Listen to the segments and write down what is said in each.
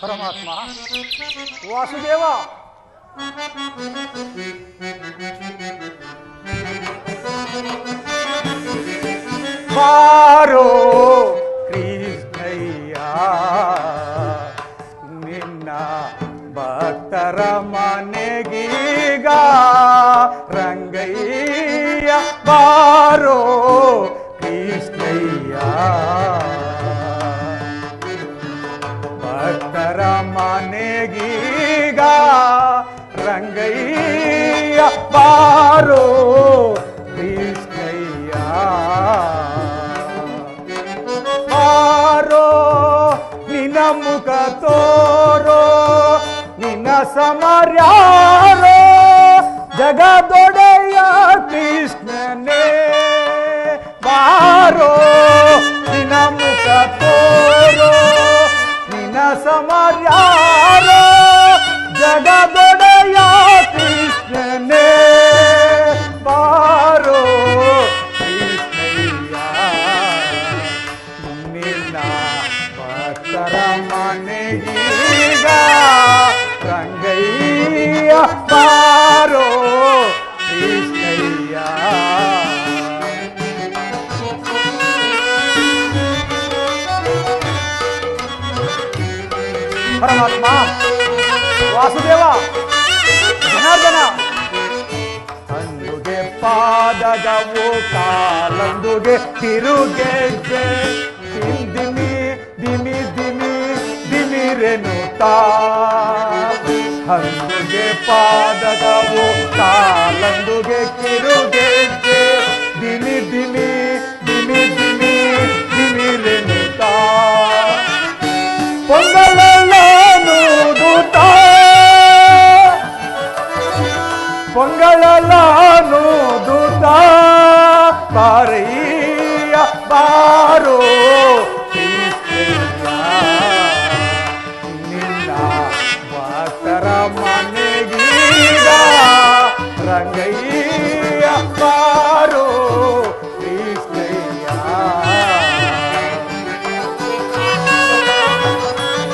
ಪರಮಾತ್ಮ ವಾಸುದೇವ ಬಾರೋ ಕೃಷ್ಣಯ್ಯ ನಿನ್ನ ಭಕ್ತರ ಮನೆಗೀಗ ರಂಗಯ್ಯ ಬಾರೋ ಕೃಷ್ಣಯ್ಯ ಭಕ್ತರ ಮನೆಗೀಗ ರಂಗಯ್ಯ ಬಾರೋ ಕೃಷ್ಣಯ್ಯ ಬಾರೋ ನಿನ್ನ ಮುಖ ತೋರೋ ನಿನ್ನ ಸಮರ್ಯಾರೋ ಜಗದೊಡೆಯ ಕೃಷ್ಣನೇ ಬಾರೋ ನಿನ್ನ ಮುಖ ತೋರೋ ನಿನ್ನ ಸಮರ್ಯಾರೋ ಜಗದೊಡೆಯ ಕೃಷ್ಣನೇ ಬಾರೋ ಕೃಷ್ಣಯ್ಯ ನಿನ್ನ ಭಕ್ತರ ಮನೆಗೀಗ ರಂಗಯ್ಯ ಬಾರೋ ಕೃಷ್ಣಯ್ಯ ಪರಮಾತ್ಮ ವಾಸುದೇವ ಜನಾರ್ದನ ಅಂದುಗೆ ಪಾದಗವು ಕಾಲಂದುಗೆ ತಿರುಗೆಜ್ಜೆ ದಿಮಿ ದಿಮಿ ದಿಮಿ ದಿಮಿರೆನುತ್ತಾ ಅಂದುಗೆ ಪಾದಗವು ಕಾಲಂದುಗೆ ತಿರುಗೆಜ್ಜೆ ದಿಮಿ ದಿಮಿ ದಿಮಿ ದಿಮಿ ದಿಮಿರೆನುತ್ತಾ ಪೊಂಗಳಲಾನು ದೂತ ಬಾರಯ್ಯ ಬಾರೋ ಕೃಷ್ಣಯ್ಯ ನಿನ್ನ ಭಕ್ತರ ಮನೆಗೀಗ ರಂಗಯ್ಯ ಬಾರೋ ಕೃಷ್ಣಯ್ಯ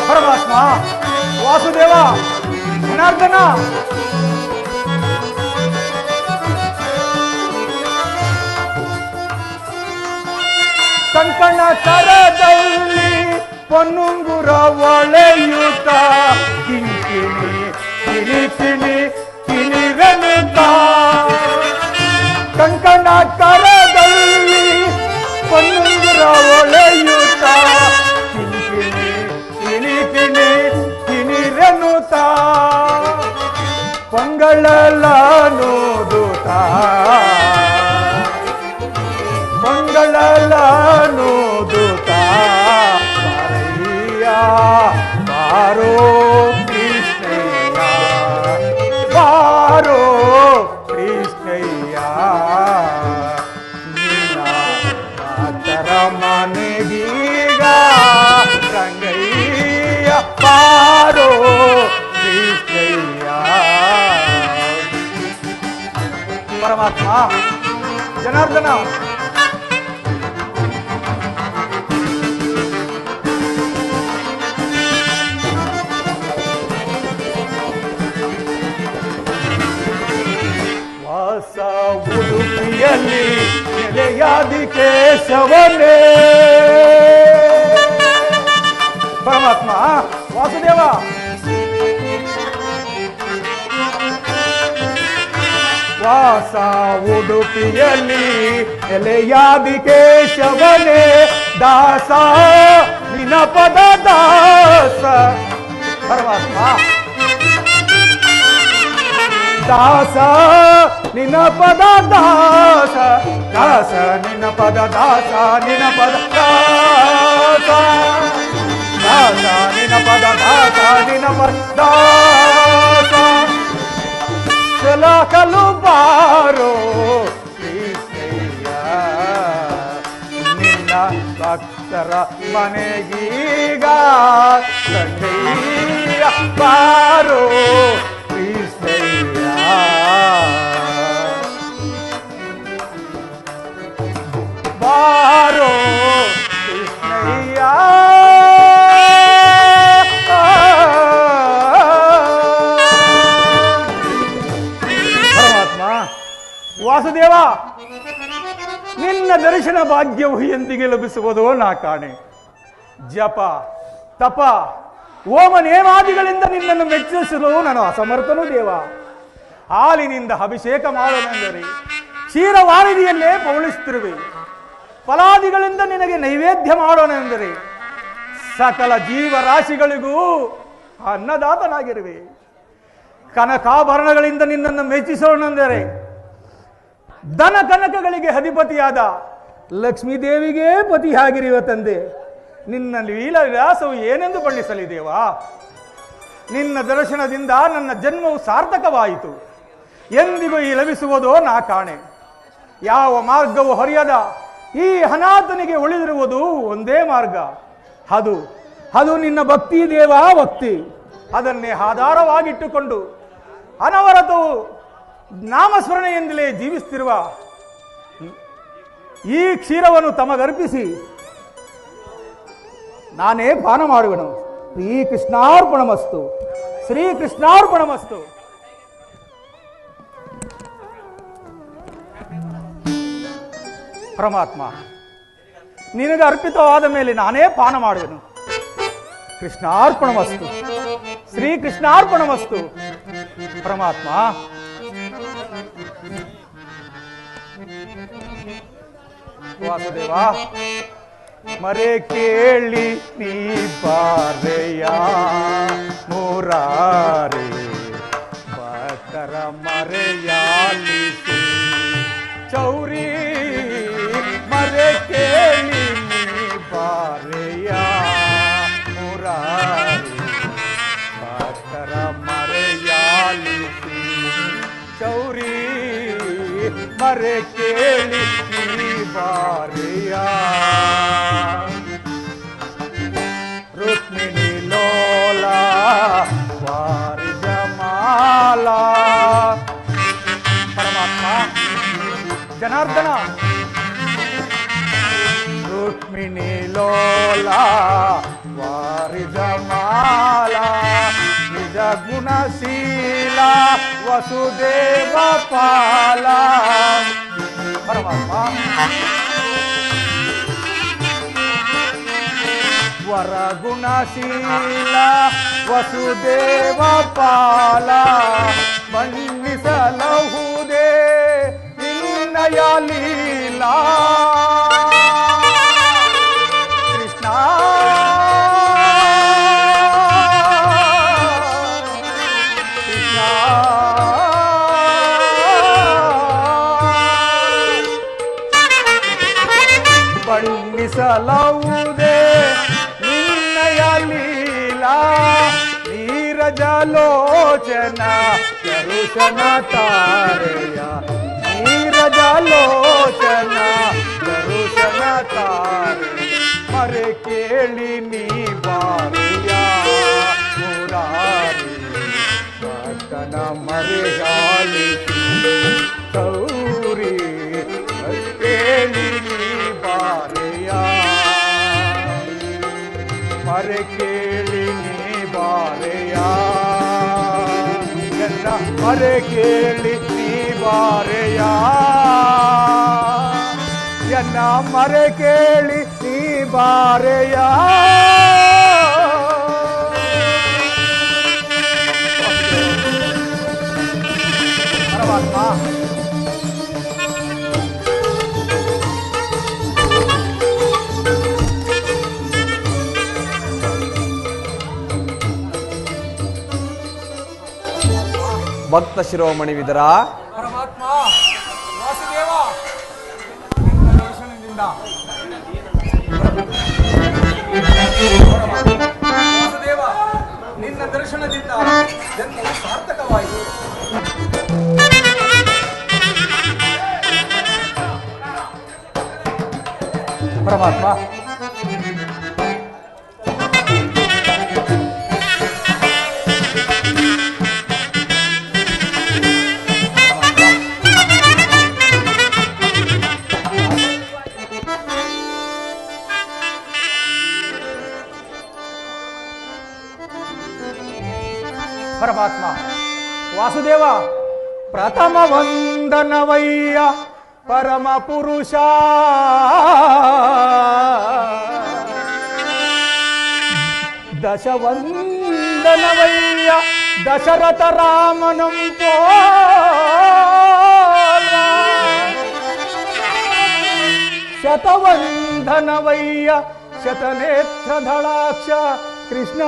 ಪರಮಾತ್ಮ ವಾಸುದೇವ ಜನಾರ್ದನ ಕಂಕಣ ಕರದಲ್ಲಿ ಪೊನ್ನುಂಗುರ ಒಳೆಯುತ್ತ ಕಿಂಕಿಣಿ ಕಿರಿಕಿಣಿ ಕಿಣಿರೆನುತ್ತ ಕಂಕಣ ಕರದಲ್ಲಿ ಪೊನ್ನುಂಗುರ ಒಳೆಯುತ್ತ ಕಿಂಕಿಣಿ ಕಿಣಿಕಿಣಿ ಕಿಣಿರೆನುತ್ತ ಪೊಂಗಳಲನುದುತ ಮಂಗಳಲನುದುತ ಬಾರಯ್ಯ ಬಾರೋ ಕೃಷ್ಣಯ್ಯ ಬಾರೋ ಕೃಷ್ಣಯ್ಯ ನಿನ್ನ ಭಕ್ತರ ಮನೆಗೀಗ ರಂಗಯ್ಯ ಬಾರೋ ಕೃಷ್ಣಯ್ಯ ಪರಮಾತ್ಮ ಜನಾರ್ದನ ಉಡುಪಿಯಲ್ಲಿ ನೆಲೆಯಾದಿ ಕೇಶವನೇ ಪರಮಾತ್ಮ ವಾಸುದೇವ ವಾಸ ಉಡುಪಿಯಲ್ಲಿ ನೆಲೆಯಾದಿ ಕೇಶವನೇ ದಾಸ ನಿನ್ನ ಪದ ದಾಸ ಪರಮಾತ್ಮ ದಾಸ ನಿನ್ನ ಪದ ದಾಸ ದಾಸ ನಿನ್ನ ಪದ ದಾಸ ನಿನ್ನ ಪದ ದಾಸ ದಾಸ ನಿನ್ನ ಪದ ದಾಸ ನಿನ್ನ ಪದ ದಾಸ ಚಲಕಲು ಬಾರೋ ಕೃಷ್ಣಯ್ಯ ನಿನ್ನ ಭಕ್ತ ದಾಸರ ಮನೆಗೀಗ ತಂದೆಯ ಬಾರೋ ಕೃಷ್ಣಯ್ಯ ಬಾರೋ ಕೃಷ್ಣಯ್ಯ ಪರಮಾತ್ಮ ವಾಸುದೇವ, ನಿನ್ನ ದರ್ಶನ ಭಾಗ್ಯವು ಎಂದಿಗೆ ಲಭಿಸುವುದೋ ನಾ ಕಾಣೆ. ಜಪ ತಪ ಓಮ ನೇಮಾದಿಗಳಿಂದ ನಿನ್ನನ್ನು ಮೆಚ್ಚಿಸಲು ನಾನು ಅಸಮರ್ಥನು ದೇವ. ಹಾಲಿನಿಂದ ಅಭಿಷೇಕ ಮಾಡೋಣೆಂದರೆ ಕ್ಷೀರವಾರಿದಿಯಲ್ಲೇ ಪೌಳಿಸುತ್ತಿರುವೆ. ಫಲಾದಿಗಳಿಂದ ನಿನಗೆ ನೈವೇದ್ಯ ಮಾಡೋಣೆಂದರೆ ಸಕಲ ಜೀವರಾಶಿಗಳಿಗೂ ಅನ್ನದಾತನಾಗಿರುವೆ. ಕನಕಾಭರಣಗಳಿಂದ ನಿನ್ನನ್ನು ಮೆಚ್ಚಿಸೋಣೆಂದರೆ ಧನ ಕನಕಗಳಿಗೆ ಅಧಿಪತಿಯಾದ ಲಕ್ಷ್ಮೀದೇವಿಗೆ ಪತಿಯಾಗಿರುವ ತಂದೆ. ನಿನ್ನ ಲೀಲಾ ವಿಲಾಸವು ಏನೆಂದು ಬಣ್ಣಿಸಲಿದೇವಾ? ನಿನ್ನ ದರ್ಶನದಿಂದ ನನ್ನ ಜನ್ಮವು ಸಾರ್ಥಕವಾಯಿತು. ಎಂದಿಗೂ ಈ ಲಭಿಸುವುದೋ ನಾ ಕಾಣೆ. ಯಾವ ಮಾರ್ಗವು ಹೊರೆಯದ ಈ ಅನಾಥನಿಗೆ ಉಳಿದಿರುವುದು ಒಂದೇ ಮಾರ್ಗ. ಅದು ನಿನ್ನ ಭಕ್ತಿ ದೇವಾ ಭಕ್ತಿ. ಅದನ್ನೇ ಆಧಾರವಾಗಿಟ್ಟುಕೊಂಡು ಅನವರತವು ನಾಮಸ್ಮರಣೆಯಿಂದಲೇ ಜೀವಿಸುತ್ತಿರುವ ಈ ಕ್ಷೀರವನ್ನು ತಮಗರ್ಪಿಸಿ ನಾನೇ ಪಾನ ಮಾಡುವೆನು. ಶ್ರೀಕೃಷ್ಣಾರ್ಪಣಮಸ್ತು, ಶ್ರೀಕೃಷ್ಣಾರ್ಪಣಮಸ್ತು. ಪರಮಾತ್ಮ, ನಿನಗೆ ಅರ್ಪಿತವಾದ ಮೇಲೆ ನಾನೇ ಪಾನ ಮಾಡುವೆನು. ಕೃಷ್ಣಾರ್ಪಣಮಸ್ತು, ಶ್ರೀಕೃಷ್ಣಾರ್ಪಣಮಸ್ತು. ಪರಮಾತ್ಮ, ವಾಸುದೇವ, ಮರೆ ಕೇಳಿ ನೀ ಬಾರೆಯ ಮುರಾರಿ ಭಕ್ತರ ಮರೆಯಾಲಿಸಿ ಚೌರಿ. ಮರೆ ಕೇಳಿ ನೀ ಬಾರೆಯ ಮುರಾರಿ ಭಕ್ತರ ಮರೆಯಾಲಿಸಿ ಚೌರಿ. ಮರೆ ಕೇಳಿ ನೀ ಬಾರೆಯ ರುಕ್ಮಿಣಿ ಲೋಲ ವಾರಿಜ ಮಾಲ. ಪರಮಾತ್ಮ, ಜನಾರ್ದನ, ರುಕ್ಮಿಣಿ ಲೋಲ ವಾರಿಜ ಮಾಲ ನಿಜ ಗುಣಶೀಲ ವಸುದೇವ ಪಾಲ. ಪರಮಾತ್ಮ, ವರ ಗುಣಶೀಲ ವಸುದೇವ ಪಾಲ ಬಣ್ಣಿಸಲಹುದೇ ನಿನ್ನಯ ಲೀಲಾ. ಕೃಷ್ಣ ಕೃಷ್ಣ ಬಣ್ಣಿಸಲಹುದೇ ಲೀಲಾ. ನೀರಜಲೋಚನ ಕರುಷನ ತಾರೆಯ ನೀರಜಲೋಚನ ಕರುಷನ ತಾರೆ. ಮರೆ ಕೇಳಿ ನೀ ಬಾರೆಯ ಮುರಾರಿ ಭಕ್ತನ ಮರೆಯಾಲಿಸಿ ಚೌರಿ. ಕೇಳಿ ನೀ ಬಾರೆಯ ಮರೆ ಕೇಳಿ ನೀ ಬಾರೆಯ ಎಲ್ಲ ಮರೆ ಕೇಳಿ ನೀ ಬಾರೆಯ ಎಲ್ಲ ಮರೆ ಕೇಳಿ ನೀ ಬಾರೆಯ. ಪರಮಾತ್ಮ, ಭಕ್ತ ಶಿರೋಮಣಿ ವಿದರ. ಪರಮಾತ್ಮ, ವಾಸುದೇವ, ನಿನ್ನ ದರ್ಶನದಿಂದ ವಾಸುದೇವ, ನಿನ್ನ ದರ್ಶನದಿಂದ ಜನ್ಮವು ಸಾರ್ಥಕವಾಯಿತು. ಪರಮಾತ್ಮ, ಪರಮಾತ್ಮ ವಾಸುದೇವ, ಪ್ರಥಮ ವಂದನವಯ್ಯ ಪರಮ ಪುರುಷ, ದಶವಂದನವಯ್ಯ ದಶರಥ ರಾಮನಂ ಪೋಲ, ಶತವಂದನವಯ್ಯ ಶತನೇತ್ರಧಳಾಕ್ಷ ಕೃಷ್ಣ,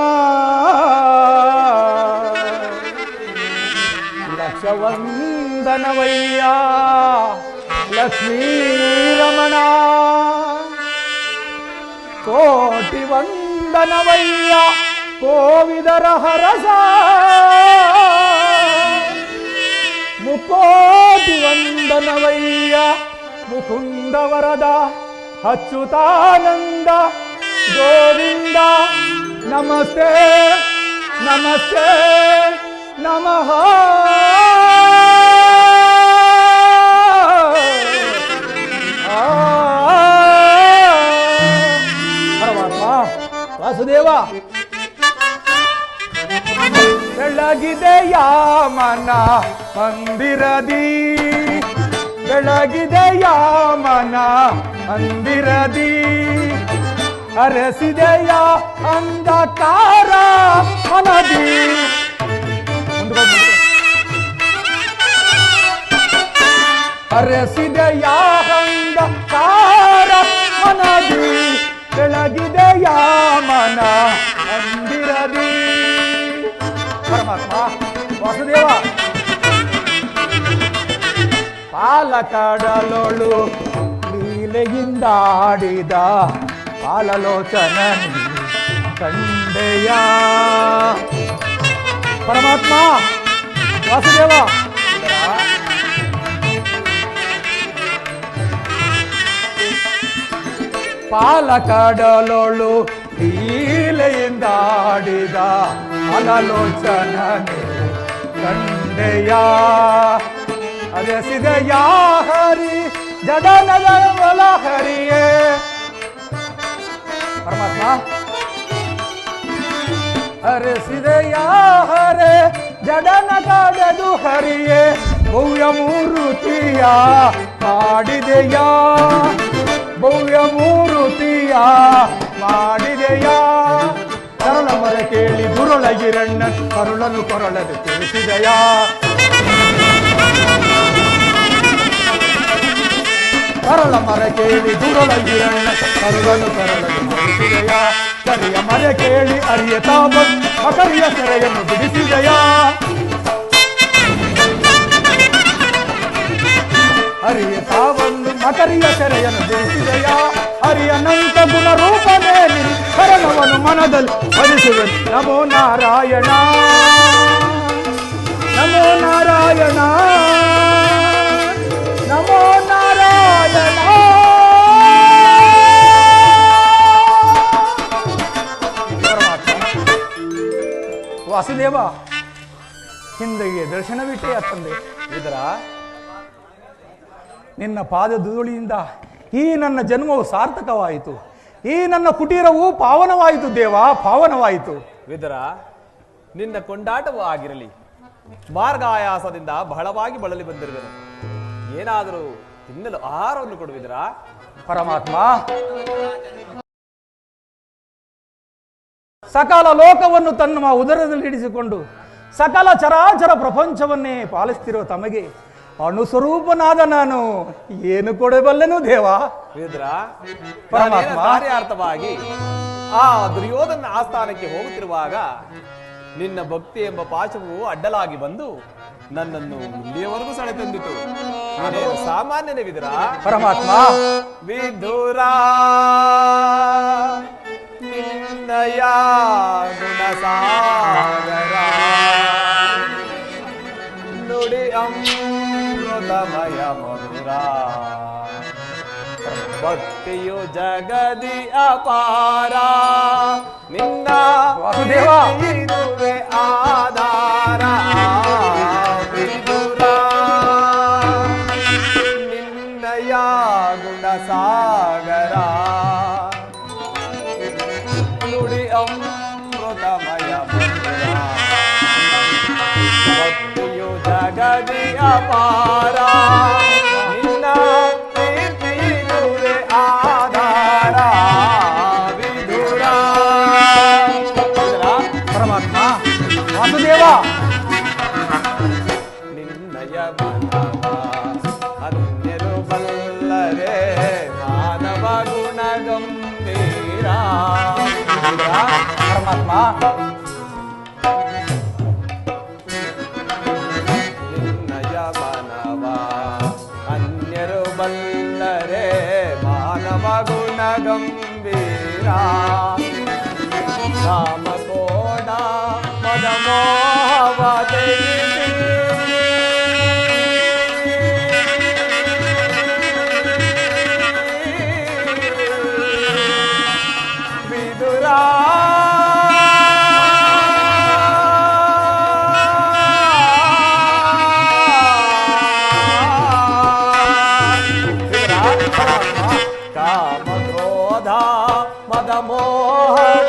ಲಕ್ಷವಂದನವಯ್ಯ ಲಕ್ಷ್ಮೀರಮಣ, ಕೋಟಿ ವಂದನವಯ್ಯ ಕೋವಿದರ ಹರಸ, ಮುಕೋಟಿ ವಂದನವಯ್ಯ ಮುಕುಂದ ವರದ ಅಚ್ಯುತಾನಂದ ಗೋವಿಂದ, ನಮಸ್ತೆ ನಮಸ್ತೆ ನಮಃ. ಪರಮಾತ್ಮ ವಾಸುದೇವ, ಬೆಳಗಿದೆಯ ಮನ ಮಂದಿರದಿ, ಬೆಳಗಿದೆಯ ಮನ ಮಂದಿರದಿ, ಅರಸಿದೆಯ ಅಂಧಕಾರ ಮನದಿ, ಅರಸಿದೆಯ ಅಂಧಕಾರ ಮನದಿ, ಬೆಳಗಿದೆಯ ಮನ ಮಂದಿರದಿ. ಪರಮಾತ್ಮ ವಾಸುದೇವ, ಪಾಲಕಡಲೊಳು ಲೀಲೆಯಿಂದಾಡಿದ ಪಾಲಲೋಚನ ಕಂಡೆಯ. ಪರಮಾತ್ಮ ವಾಸುದೇವ, ಪಾಲಕಡಲೊಳು ಲೀಲೆಯಿಂದಾಡಿದ ಪಾಲಲೋಚನ ಕಂಡೆಯ. ಅರಸಿದೆಯ ಹರಿ ಜಡನದ ಒಲ ಹರಿಯೇ. ಪರಮಾತ್ಮ ಅರಸಿದೆಯ ಹರೆ ಜಡನಗಡೆದು ಹರಿಯೇ, ಭವ್ಯ ಮೂರುತಿಯ ಮಾಡಿದೆಯ, ಭವ್ಯ ಮೂರುತಿಯ ಮಾಡಿದೆಯ. ಸರಳ ಮರ ಕೇಳಿ ದುರುಳಗಿರಣ್ಣ ಕರುಳನು ಕೊರಳದು ತಿಳಿಸಿದೆಯ. ಕರಳ ಮರ ಕೇಳಿ ದುರುಳಗಿರಣ್ಣ ಕರುಳನು ಕೊರಳದು ತಿಳಿಸಿದೆಯ. ಕರಿಯ ಮರ ಕೇಳಿ ಅರಿಯ ತಾಪ ಮಕರಿಯ ಸೆರೆಯನ್ನು ಬಿಡಿಸಿದೆಯ. ಹರಿಯ ತಾವನ್ನು ಮಕರಿಯ ಸೆರೆಯನ್ನು ಬಿಡಿಸಿದೆಯ. ಹರಿಯನಂತ ಗುಣ ರೂಪನೇ ಕರಣವನ್ನು ಮನದಲ್ಲಿ ಭರಿಸುವೆ. ನಮೋ ನಾರಾಯಣ ನಮೋ ನಾರಾಯಣ ನಮೋ ನಾರಾಯಣ. ವಾಸುದೇವ, ಹಿಂದೆಗೆ ದರ್ಶನವಿಟ್ಟೆ ತಂದೆ. ಇದರ ನಿನ್ನ ಪಾದ ಧೂಳಿಯಿಂದ ಈ ನನ್ನ ಜನ್ಮವು ಸಾರ್ಥಕವಾಯಿತು, ಈ ನನ್ನ ಕುಟೀರವು ಪಾವನವಾಯಿತು ದೇವ, ಪಾವನವಾಯಿತು. ವಿದರ, ನಿನ್ನ ಕೊಂಡಾಟವೂ ಆಗಿರಲಿ. ಮಾರ್ಗ ಆಯಾಸದಿಂದ ಬಹಳವಾಗಿ ಬಳಲಿ ಬಂದಿರುವೆನು. ಏನಾದರೂ ತಿನ್ನಲು ಆಹಾರವನ್ನು ಕೊಡುವಿದರ? ಪರಮಾತ್ಮ, ಸಕಲ ಲೋಕವನ್ನು ತನ್ನ ಉದರದಲ್ಲಿ ಇಡಿಸಿಕೊಂಡು ಸಕಲ ಚರಾಚರ ಪ್ರಪಂಚವನ್ನೇ ಪಾಲಿಸ್ತಿರುವ ತಮಗೆ ಅಣುಸ್ವರೂಪನಾದ ನಾನು ಏನು ಕೊಡಬಲ್ಲೆನು ದೇವ? ವಿದ್ರ, ಪರಮಾತ್ಮ ಕಾರ್ಯಾರ್ಥವಾಗಿ ಆ ದುರ್ಯೋಧನ ಆಸ್ಥಾನಕ್ಕೆ ಹೋಗುತ್ತಿರುವಾಗ ನಿನ್ನ ಭಕ್ತಿ ಎಂಬ ಪಾಶವು ಅಡ್ಡಲಾಗಿ ಬಂದು ನನ್ನನ್ನು ಇಲ್ಲಿಯವರೆಗೂ ಸೆಳೆತಂದಿತು. ಸಾಮಾನ್ಯನೇ ವಿದುರ? ಪರಮಾತ್ಮ, ವಿದುರ ನಿನ್ನಯ ಗುಣಸಾಗರ ನುಡಿ ಅಮೃತಮಯ ಮಧುರ ಭಕ್ತಿಯು ಜಗದಿ ಅಪಾರ ನಿನ್ನ ಇದುವೆ ಆಧಾರ ವಿದುರ ನಿನ್ನಯ ಗುಣಸಾಗರ ನುಡಿ ಅಮೃತಮಯ ಮಧುರ ಅಪಾರ ನಿನ್ನ ಕೀರ್ತಿಯುವೆ ಆಧಾರ ವಿಧುರ. ಪರಮಾತ್ಮ ವಾಸುದೇವ ನಿನ್ನಯ ಮನವ ಅನ್ಯರು ಬಲ್ಲರೆ ಮಾನವ ಗುಣ ಗಂಭೀರ. ಪರಮಾತ್ಮ ನಿನ್ನಯ ಮನವ ಅನ್ಯರು ಬಲ್ಲರೆ ಮಾನವ ಗುಣ ಗಂಭೀರ. ರಾಮಕೋಡ ಮದಮೋಹವ ವಿದುರ ಕಾಮ ಕ್ರೋಧ ಮದ ಮೋಹವ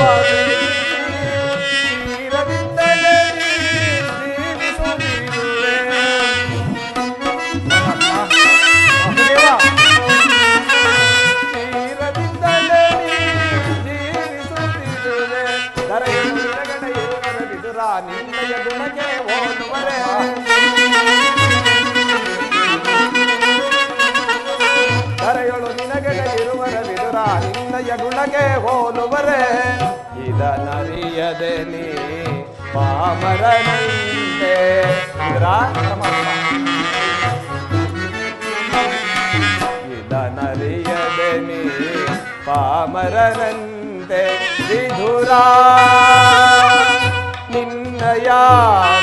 ತೀರದಿಂದಲೇ ಜೀವಿಸುತ್ತಿರುವೆ. ವಾಸುದೇವ ತೀರದಿಂದಲೇ ಜೀವಿಸುತ್ತಿರುವೆ. ಧರೆಯು ನಿನಗಡೆ ಇರುವರ ವಿದುರ ನಿನ್ನಯ ಗುಣಕ್ಕೆ ಹೋಲುವರೆ. ಧರೆಯೊಳು ನಿನಗಡೆ ಇರುವರ ವಿದುರ ನಿನ್ನಯ ಗುಣಕ್ಕೆ ಹೋಲುವರೆ. ಇದನರಿಯದೆ ನೀ ಪಾಮರನಂತೆ ವಿದುರ. ಇದನರಿಯದೆ ನೀ ಪಾಮರನಂತೆ ವಿಧುರ. ನಿನ್ನಯ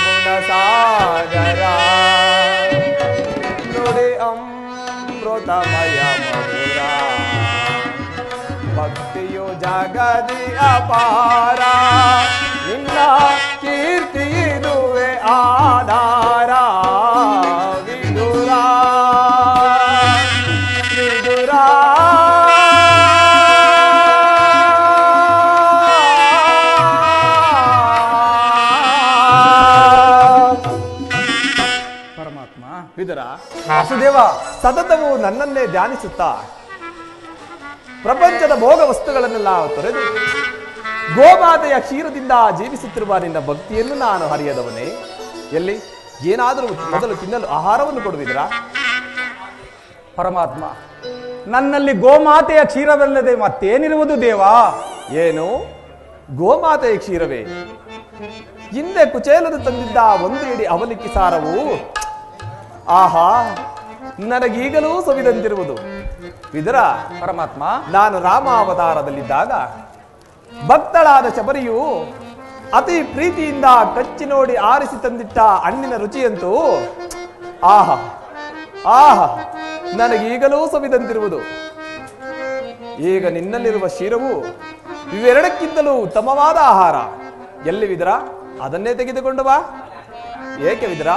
ಗುಣಸಾಗರ ನುಡಿ ಅಮೃತಮಯ ಮಧುರ. ಭಕ್ತಿಯು ಜಗದಿ ಅಪಾರ ನಿನ್ನ ಕೀರ್ತಿ ಇದುವೆ ಆಧಾರ ವಿಧುರ ವಿಧುರ. ಪರಮಾತ್ಮ ವಿದುರ ವಾಸುದೇವ ಸತತವು ನನ್ನನ್ನೇ ಧ್ಯಾನಿಸುತ್ತಾ ಪ್ರಪಂಚದ ಭೋಗ ವಸ್ತುಗಳನ್ನೆಲ್ಲ ತೊರೆದು ಗೋಮಾತೆಯ ಕ್ಷೀರದಿಂದ ಜೀವಿಸುತ್ತಿರುವ ನಿನ್ನ ಭಕ್ತಿಯನ್ನು ನಾನು ಹರಿಯದವನೇ. ಎಲ್ಲಿ ಏನಾದರೂ ಮೊದಲು ತಿನ್ನಲು ಆಹಾರವನ್ನು ಕೊಡುವಿದ್ರಾ? ಪರಮಾತ್ಮ ನನ್ನಲ್ಲಿ ಗೋಮಾತೆಯ ಕ್ಷೀರವಲ್ಲದೆ ಮತ್ತೇನಿರುವುದು ದೇವಾ? ಏನು ಗೋಮಾತೆಯ ಕ್ಷೀರವೇ? ಹಿಂದೆ ಕುಚೇಲರು ತಂದಿದ್ದ ಒಂದು ಇಡಿ ಅವಲಿಕ್ಕಿ ಸಾರವು ಆಹಾ ನನಗೀಗಲೂ ಸವಿದಂತಿರುವುದು. ವಿದುರ ಪರಮಾತ್ಮ ನಾನು ರಾಮ ಅವತಾರದಲ್ಲಿದ್ದಾಗ ಭಕ್ತಳಾದ ಶಬರಿಯು ಅತಿ ಪ್ರೀತಿಯಿಂದ ಕಚ್ಚಿ ನೋಡಿ ಆರಿಸಿ ತಂದಿಟ್ಟ ಹಣ್ಣಿನ ರುಚಿಯಂತೂ ಆಹಾ ಆಹಾ ನನಗೀಗಲೂ ಸವಿದಂತಿರುವುದು. ಈಗ ನಿನ್ನಲ್ಲಿರುವ ಕ್ಷೀರವು ಇವೆರಡಕ್ಕಿಂತಲೂ ಉತ್ತಮವಾದ ಆಹಾರ. ಎಲ್ಲಿ ವಿದುರ ಅದನ್ನೇ ತೆಗೆದುಕೊಂಡು ಬಾ. ಏಕೆ ವಿದುರ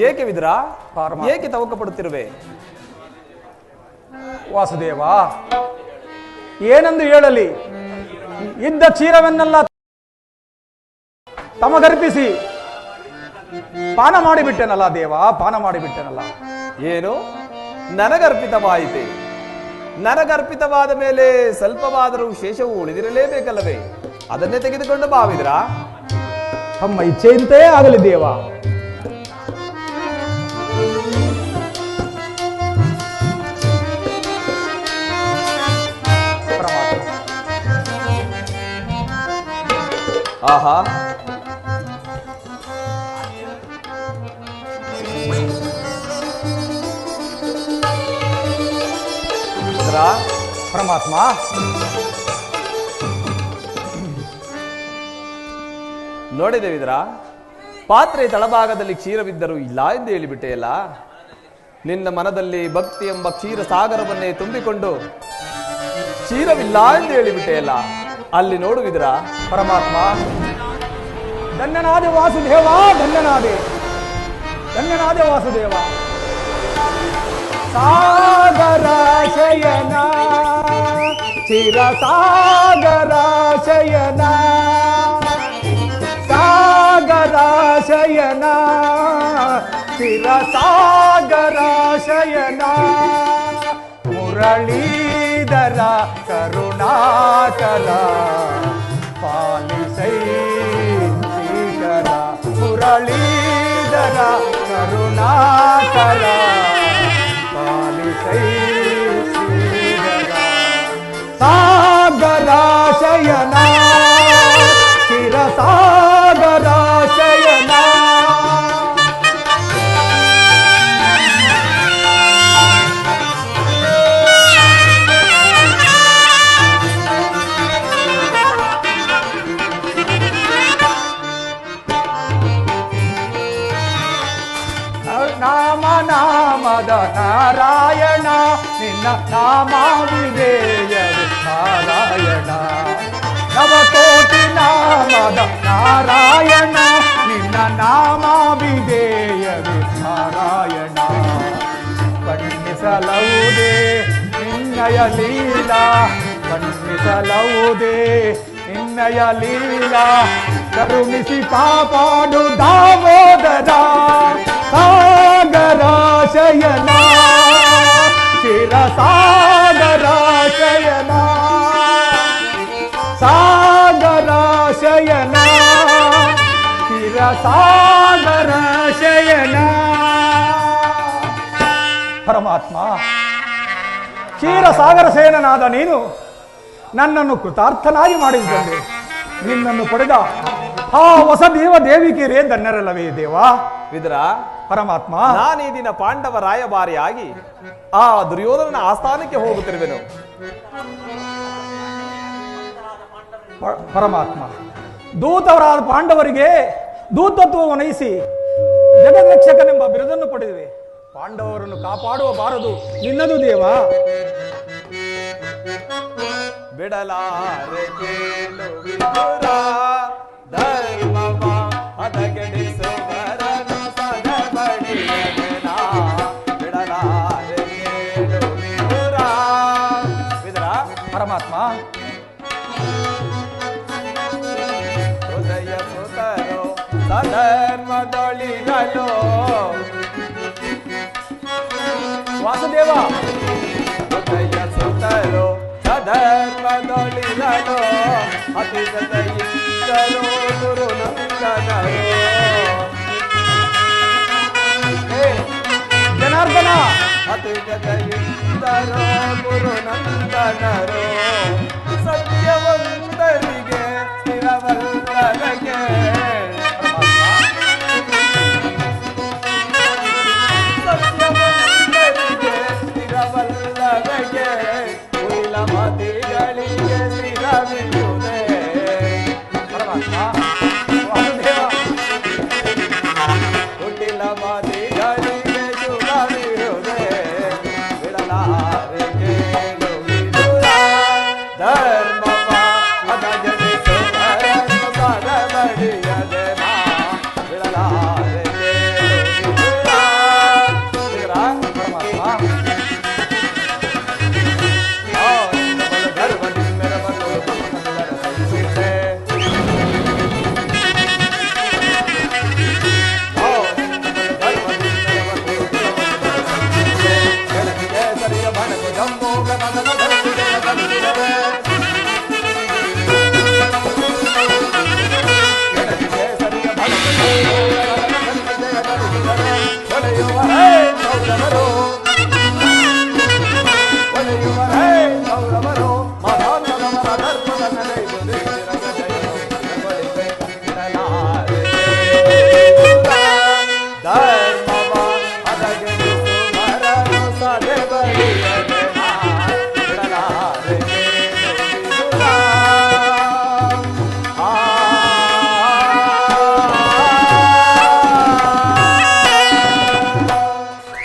ಏಕೆ ವಿದುರ ಏಕೆ ತವಕ ಪಡುತ್ತಿರುವೆ? ವಾಸುದೇವ ಏನೆಂದು ಹೇಳಲಿ? ಇದ್ದ ಕ್ಷೀರವನ್ನೆಲ್ಲ ತಮಗರ್ಪಿಸಿ ಪಾನ ಮಾಡಿಬಿಟ್ಟೆನಲ್ಲ ದೇವ, ಪಾನ ಮಾಡಿಬಿಟ್ಟೆನಲ್ಲ. ಏನು ನನಗರ್ಪಿತವಾಯಿತೆ? ನನಗರ್ಪಿತವಾದ ಮೇಲೆ ಸ್ವಲ್ಪವಾದರೂ ಶೇಷವು ಉಳಿದಿರಲೇಬೇಕಲ್ಲವೇ? ಅದನ್ನೇ ತೆಗೆದುಕೊಂಡು ಭಾವಿದ್ರ? ತಮ್ಮ ಇಚ್ಛೆಯಂತೆ ಆಗಲಿ ದೇವ. ಆಹಾ ಪರಮಾತ್ಮ ನೋಡಿದೆ ವಿದುರ, ಪಾತ್ರೆ ತಳಭಾಗದಲ್ಲಿ ಕ್ಷೀರವಿದ್ದರೂ ಇಲ್ಲ ಎಂದು ಹೇಳಿಬಿಟ್ಟೆಯಲ್ಲ. ನಿನ್ನ ಮನದಲ್ಲಿ ಭಕ್ತಿ ಎಂಬ ಕ್ಷೀರ ಸಾಗರವನ್ನೇ ತುಂಬಿಕೊಂಡು ಕ್ಷೀರವಿಲ್ಲ ಎಂದು ಹೇಳಿಬಿಟ್ಟೆಯಲ್ಲ. ಅಲ್ಲಿ ನೋಡುವಿದರ ಪರಮಾತ್ಮ. ಧನ್ಯನಾದೆ ವಾಸುದೇವ, ಧನ್ಯನಾದೆ, ಧನ್ಯನಾದೆ ವಾಸುದೇವ. ಸಾಗರ ಶಯನ ಚಿರ ಸಾಗರ ಶಯನ, ಸಾಗರ ಶಯನ ಶಿರಸಾಗರ ಶಯನ ಮುರಳೀಧರ ಕರುಣಾಕರ ಪಾಲಿಸೈ ಶ್ರೀಕರ ಮುರಳೀಧರ ಕರುಣಾಕರ ಪಾಲಿಸೈ ಶ್ರೀಕರ ಸಾಗರ ಶಯನ ಶಿರಸಾಗರ ಶಯನ ನಾಮ ನಾಮದ ನಾರಾಯಣ ನಿನ್ನ ನಾಮಾವಿದೇಯರು ನಾರಾಯಣ ನವಕೋಟಿ ನಾಮದ ನಾರಾಯಣ ನಿನ್ನ ನಾಮಾವಿದೇಯರು ನಾರಾಯಣ ಬಣ್ಣಿಸಲವುದೇ ನಿನ್ನಯ ಲೀಲಾ ಬಣ್ಣಿಸಲವುದೇ ನಿನ್ನಯ ಲೀಲಾ ಕರುಣಿಸಿ ಕಾಪಾಡು ದಾಮೋದರ ಸಾಗರ ಶಯನ ಶಿರಸಾಗರ ಶಯನ ಸಾಗರ ಶಯನ ಶಿರಸಾಗರ ಶಯನ ಪರಮಾತ್ಮ ಕ್ಷೀರಸಾಗರ ಶಯನನಾದ ನೀನು ನನ್ನನ್ನು ಕೃತಾರ್ಥನಾಗಿ ಮಾಡಿದ್ದಂತೆ ನಿನ್ನನ್ನು ಪಡೆದ ಆ ವಸದೇವ ದೇವಿಕೆರೇ ಧನ್ಯರಲ್ಲವೇ ದೇವಾ ವಿದುರ ಪರಮಾತ್ಮ ನಾನು ಈ ದಿನ ಪಾಂಡವ ರಾಯಭಾರಿಯಾಗಿ ಆ ದುರ್ಯೋಧನನ ಆಸ್ಥಾನಕ್ಕೆ ಹೋಗುತ್ತಿರುವೆನು. ಪರಮಾತ್ಮ ದೂತವರಾದ ಪಾಂಡವರಿಗೆ ದೂತತ್ವವನ್ನು ವಹಿಸಿ ಜಗದ್ರಕ್ಷಕನೆಂಬ ಬಿರುದನ್ನು ಪಡೆದಿವೆ. ಪಾಂಡವರನ್ನು ಕಾಪಾಡುವ ಬಾರದು ನಿನ್ನದು ದೇವ. ಬಿಡಲಾರೆ ಕೇಳು ವಿದುರ ಧರ್ಮವ ಹದಗೆಡಿಸುವರನು ಸದಬಡಿಯದೆನ. ಬಿಡಲಾರೆ ಕೇಳು ವಿದುರ. ವಿದುರ ಪರಮಾತ್ಮ ಹೃದಯ ಸುತರೋ ಸಧರ್ಮದೊಳಿರಲು ವಾಸುದೇವ ಹೃದಯ ಸುತರೋ ಸಧರ್ಮದೊಳಿರಲು ಅತಿಶಯಿದ್ದರು ಗುರು ನಂದನರು. ಜನಾರ್ದನ ಅತಿಶಯಿದ್ದರು ಗುರು ನಂದನರು. ಸತ್ಯವಂತರಿಗೆ ಸ್ಥಿರವಲ್ಲರಿಗೆ ಸತ್ಯವಂತರಿಗೆ ಸ್ಥಿರವಲ್ಲರಿಗೆ ಮತಿಗಳಿಗೆ ಸ್ಥಿರವಿರುವುದೇ. ಹುಟ್ಟಿಲ ಮತಿಗಳಿಗೆ ಶುಭವಿರುವುದೇ. ಬಿಡಲಾರೆ ಕೇಳು ವಿದುರ ಧರ್ಮವ ಹದಗೆಡಿಸುವರನು ಸದಬಡಿಯದೆನ. ಬಿಡಲಾರೆ ಕೇಳು ವಿದುರ.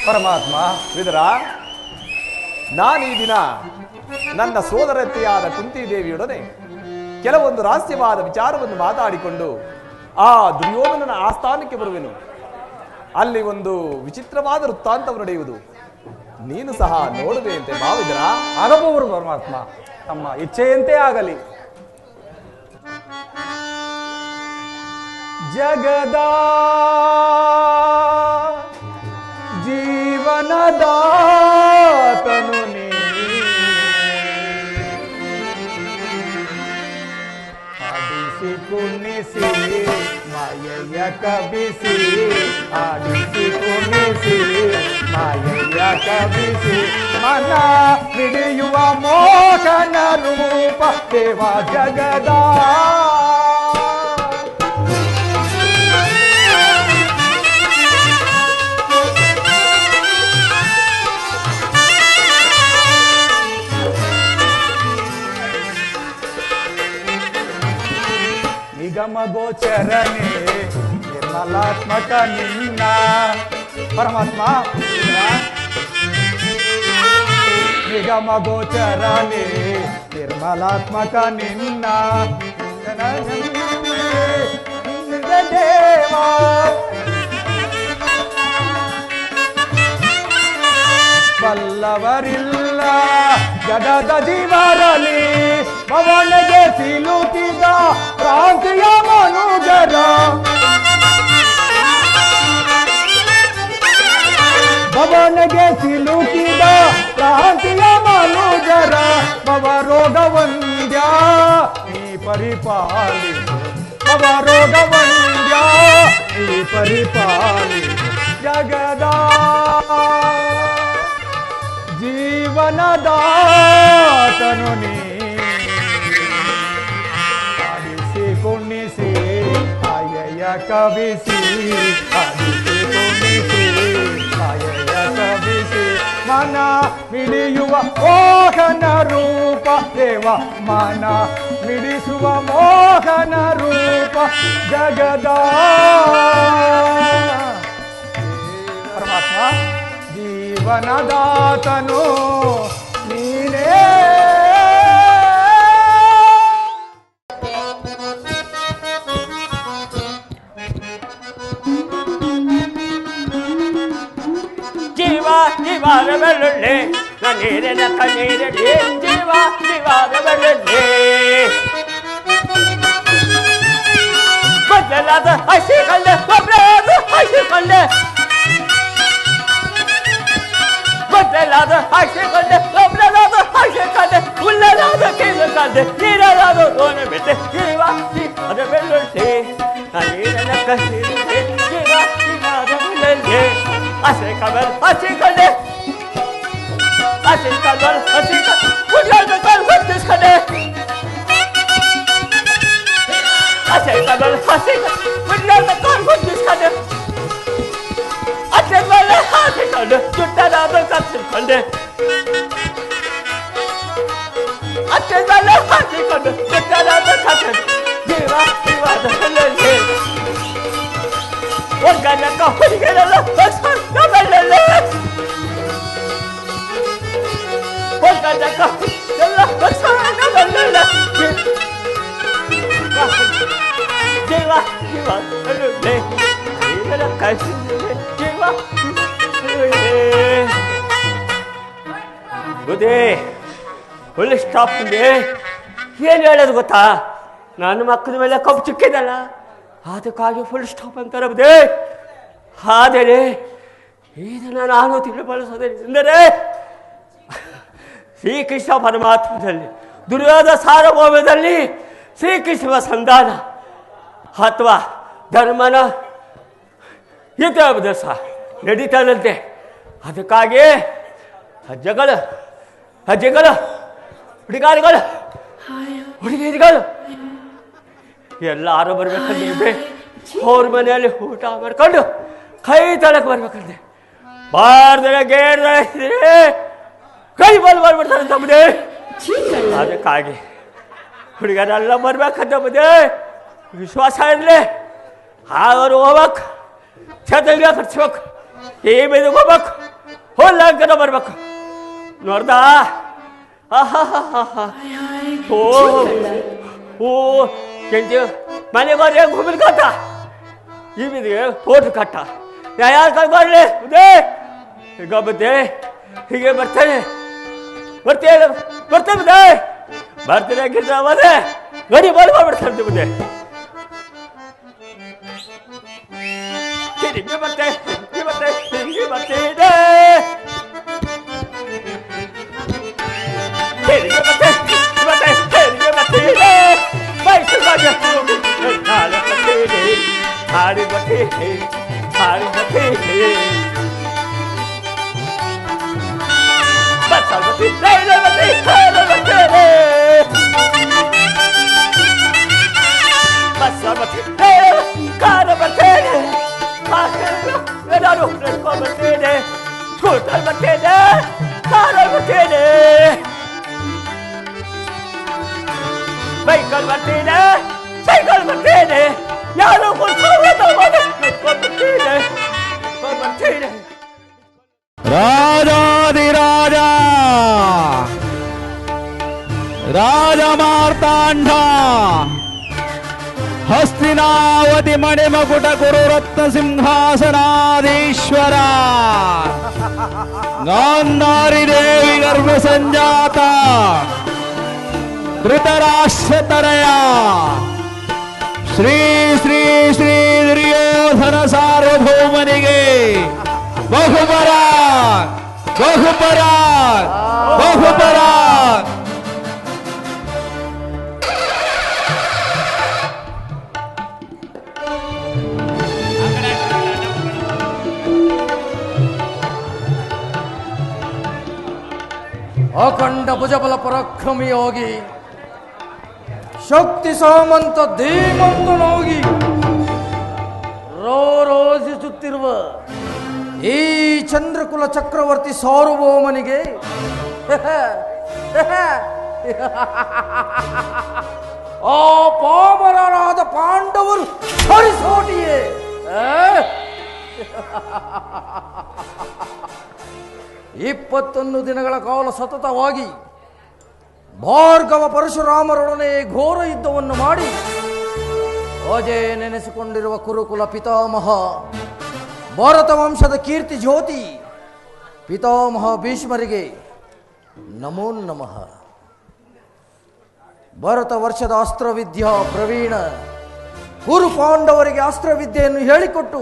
ಪರಮಾತ್ಮ ವಿದುರ ನಾನು ಈ ದಿನ ನನ್ನ ಸೋದರತೆಯಾದ ಕುಂತಿದೇವಿಯೊಡನೆ ಕೆಲವೊಂದು ರಹಸ್ಯವಾದ ವಿಚಾರವನ್ನು ಮಾತಾಡಿಕೊಂಡು ಆ ದುರ್ಯೋಧನನ ಆಸ್ಥಾನಕ್ಕೆ ಬರುವೆನು. ಅಲ್ಲಿ ಒಂದು ವಿಚಿತ್ರವಾದ ವೃತ್ತಾಂತವು ನಡೆಯುವುದು. ನೀನು ಸಹ ನೋಡುವೆಯಂತೆ ಭಾವಿದರ. ಆಗಬಹುದು ಪರಮಾತ್ಮ, ತಮ್ಮ ಇಚ್ಛೆಯಂತೆ ಆಗಲಿ. ಜಗದ ಜೀವನದಾತನು ನೀ ಆಡಿಸಿ ಕುಣಿಸಿ ಮಾಯೆಯ ಕಬಿಸಿ ಆಡಿಸಿ ಕುಣಿಸಿ ಮಾಯೆಯ ಕಬಿಸಿ ಮನ ಹಿಡಿಯುವ ಮೋಹನ ರೂಪ ದೇವ ಜಗದ ನಿಗಮ ಗೋಚರನೆ ನಿರ್ಮಲಾತ್ಮಕ ನಿನ್ನ ಪರಮಾತ್ಮ ನಿಗಮ ಗೋಚರನೆ ನಿರ್ಮಲಾತ್ಮಕ ನಿನ್ನ ದೇವ ಬಲ್ಲವರಿಲ್ಲ ಜಗದ ಜೀವರಲಿ ಪವನಗೆ ಸಿಲುಕಿದ ಕ್ರಾಂತಿಯ ಮನುಜರ ಪವನಗೆ ಸಿಲುಕಿದ ಕ್ರಾಂತಿಯ ಮನುಜರ ಭವರೋಗ ವಂದ್ಯ ನೀ ಪರಿಪಾಲಿ ಭವರೋಗ ವಂದ್ಯ ನೀ ಪರಿಪಾಲಿ ಜಗದ ಜೀವನದಾತನು ನೀ ಆಡಿಸಿ ಕುಣಿಸಿ ಆಯಯ ಕವಿಸಿ ಆಡಿಸಿ ಕುಣಿಸಿ ಆಯಯ ಕವಿಸಿ ಮನ ಮಿಡಿಯುವ ಮೋಹನ ರೂಪ ದೇವ ಮನ ಮಿಡಿಸುವ ಮೋಹನ ರೂಪ ಜಗದ ಪರಮಾತ್ಮ ಜೀವನದಾತನು ನೀನೇ ಜೀವ ಜೀವಾದ ಬೆಳ್ಳುಳ್ಳಿ ನೀರಿನ ಕಣ್ಣೀರಡಿ ಜೀವ ಜೀವಾದ ಬೆಳ್ಳುಳ್ಳಿ ಬದಲಾದ ಹಸಿ ಕಲ್ಲೆ ಒಬ್ಬರಾದ ಹಸಿ ಕಲ್ಲೆ ಬದಲಾದ ಹಸಿ ಕಲ್ಲೆ ಒಬ್ಬರಾದ ಹಸಿ ಕಲ್ಲೆ ಉಳ್ಳಲಾದ ಕೀಲು ಕಲ್ಲೆ ನೀರಾದ ದೋಣೆ ಬಿಟ್ಟೆ ಜೀವ ಜೀವಾದ ಬೆಳ್ಳುಳ್ಳಿ ನೀರಿನ ಕಣ್ಣೀರಡಿ ಜೀವ ಜೀವಾದ ಬೆಳ್ಳುಳ್ಳಿ ಹಸಿ ಕಬಲ್ ಹಸಿ ಕಲ್ಲೆ hasi kabel udah kal hati kade hasi kabel udah kal hati kade hasi kabel hasi kade juta ada kasih kade hasi kabel hasi kade juta ada kasih jiwa jiwa terlele warga kau pergi dalam pasar terlele Bukan kau dalam bersama dalam jiwa jiwa terlele jiwa kasih jiwa Bude full stop ಇದೆ ಏನು ಹೇಳೋದು ಗೊತ್ತಾ ನನ್ನ ಮಕ್ಕಳ ಮೇಲೆ ಕಪ್ಪು ಚುಕ್ಕಿದಲ್ಲ ಅದಕ್ಕಾಗಿ full stop ಅಂತಾರೆ ಬುದೇ ಆದರೆ ಇದನ್ನು ನಾನು ತಿಳಿಬಳಿಸೋದೆಂದರೆ ಶ್ರೀಕೃಷ್ಣ ಪರಮಾತ್ಮದಲ್ಲಿ ದುರ್ಯೋಧ ಸಾರ್ವಭೌಮದಲ್ಲಿ ಶ್ರೀಕೃಷ್ಣ ಸಂಧಾನ ಅಥವಾ ಧರ್ಮನ ಯುದ್ಧ ನಡೀತಾನಂತೆ ಅದಕ್ಕಾಗಿ ಅಜ್ಜಗಳು ಹುಡುಗಿಯರುಗಳು ಎಲ್ಲರೂ ಬರ್ಬೇಕಂದ್ರೆ ಅವ್ರ ಮನೆಯಲ್ಲಿ ಊಟ ಮಾಡ್ಕೊಂಡು ಕೈ ತಳಕ್ಕೆ ಬರ್ಬೇಕಂದ್ರೆ ಬಾರ್ದರೆ ಗೇರ್ದೆ ಕೈ ಬರ್ಬಿಡ್ತಾರೆ ತಮ್ಮದೇ ಅದಕ್ಕಾಗಿ ಹುಡುಗರೆಲ್ಲ ಬರ್ಬೇಕಂತ ಬದೇ ವಿಶ್ವಾಸ ಇರಲಿ ಅವರು ಹೋಗ್ಬೇಕು ಛತ್ರಿಗೆ ಕಟ್ಸ್ಬೇಕು ಈ ಬೀದಿಗೆ ಹೋಗ್ಬೇಕು ಹೋಗ್ಲಾಂಕನ ಬರ್ಬೇಕು ನೋಡ್ದಾ ಓ ಕೆಂಚು ಮನೆಗೋದ್ರೆ ಹೆಂಗೆ ಹೋಗ್ಬಿಡ್ಕತ್ತ ಈ ಬೀದಿಗೆ ಫೋಟೋ ಕಟ್ಟ ಯಾರು ಕರ್ಕೊಳ್ಳಿ ಬುದ್ಧಿ ಈಗ ಬುದ್ಧಿ ಹೀಗೆ ಬರ್ತೇನೆ ಬರ್ತೇನೆ ಬುದ್ಧಿ ಬರ್ತೀನಿ ಗಿಡ ಮನೆ ಗಡಿ ಬರ್ಬಿಡ್ತಾರೆ ಬುದ್ಧಿ ತಿರುಗಿ ಬರ್ತೇನೆ Sarvati, Basavati, Railavati, Railavati, Basavati, Railavati, Vedano, Rescovatene, Scultalvatene, Saravatene, Baikalvatene, Baikalvatene, Yaro Rescovatene, Rescovatene. ರಾಜಾಧಿರಾಜ ರಾಜ ಮಾರ್ತಾಂಡ ಹಸ್ತಿನಾವತಿ ಮಣಿಮಕುಟ ಕುರುರತ್ನ ಸಿಂಹಾಸನಾಧೀಶ್ವರ ಗಾಂಧಾರಿ ದೇವಿ ಗರ್ಭ ಸಂಜಾತ ಧೃತರಾಷ್ಟ್ರತರಯ ಶ್ರೀ ಶ್ರೀ ಶ್ರೀ ದುರ್ಯೋಧನ ಸಾರ್ವಭೌಮನಿಗೆ ಬಹುಪರಾಗ್ ಬಹುಪರಾಗ್ ಬಹುಪರಾಗ್. ಅಖಂಡ ಭುಜಬಲ ಪರಾಕ್ರಮಿ ಯೋಗಿ ಶಕ್ತಿ ಸಾಮಂತ ಧೀಮಂತನಾಗಿ ರೋರೋಜಿಸುತ್ತಿರುವ ಈ ಚಂದ್ರಕುಲ ಚಕ್ರವರ್ತಿ ಸಾರ್ವಭೌಮನಿಗೆ ಆ ಪಾಮರರಾದ ಪಾಂಡವರು ಹರಿಸೋಟಿಯೇ 21 ದಿನಗಳ ಕಾಲ ಸತತವಾಗಿ ಭಾರ್ಗವ ಪರಶುರಾಮರೊಡನೆ ಘೋರ ಯುದ್ಧವನ್ನು ಮಾಡಿ ಅಜಯ ನೆನೆಸಿಕೊಂಡಿರುವ ಕುರುಕುಲ ಪಿತಾಮಹ ಭಾರತ ವಂಶದ ಕೀರ್ತಿ ಜ್ಯೋತಿ ಪಿತಾಮಹ ಭೀಷ್ಮರಿಗೆ ನಮೋ ನಮಃ. ಭಾರತ ವರ್ಷದ ಅಸ್ತ್ರವಿದ್ಯಾ ಪ್ರವೀಣ ಕುರು ಪಾಂಡವರಿಗೆ ಅಸ್ತ್ರವಿದ್ಯೆಯನ್ನು ಹೇಳಿಕೊಟ್ಟು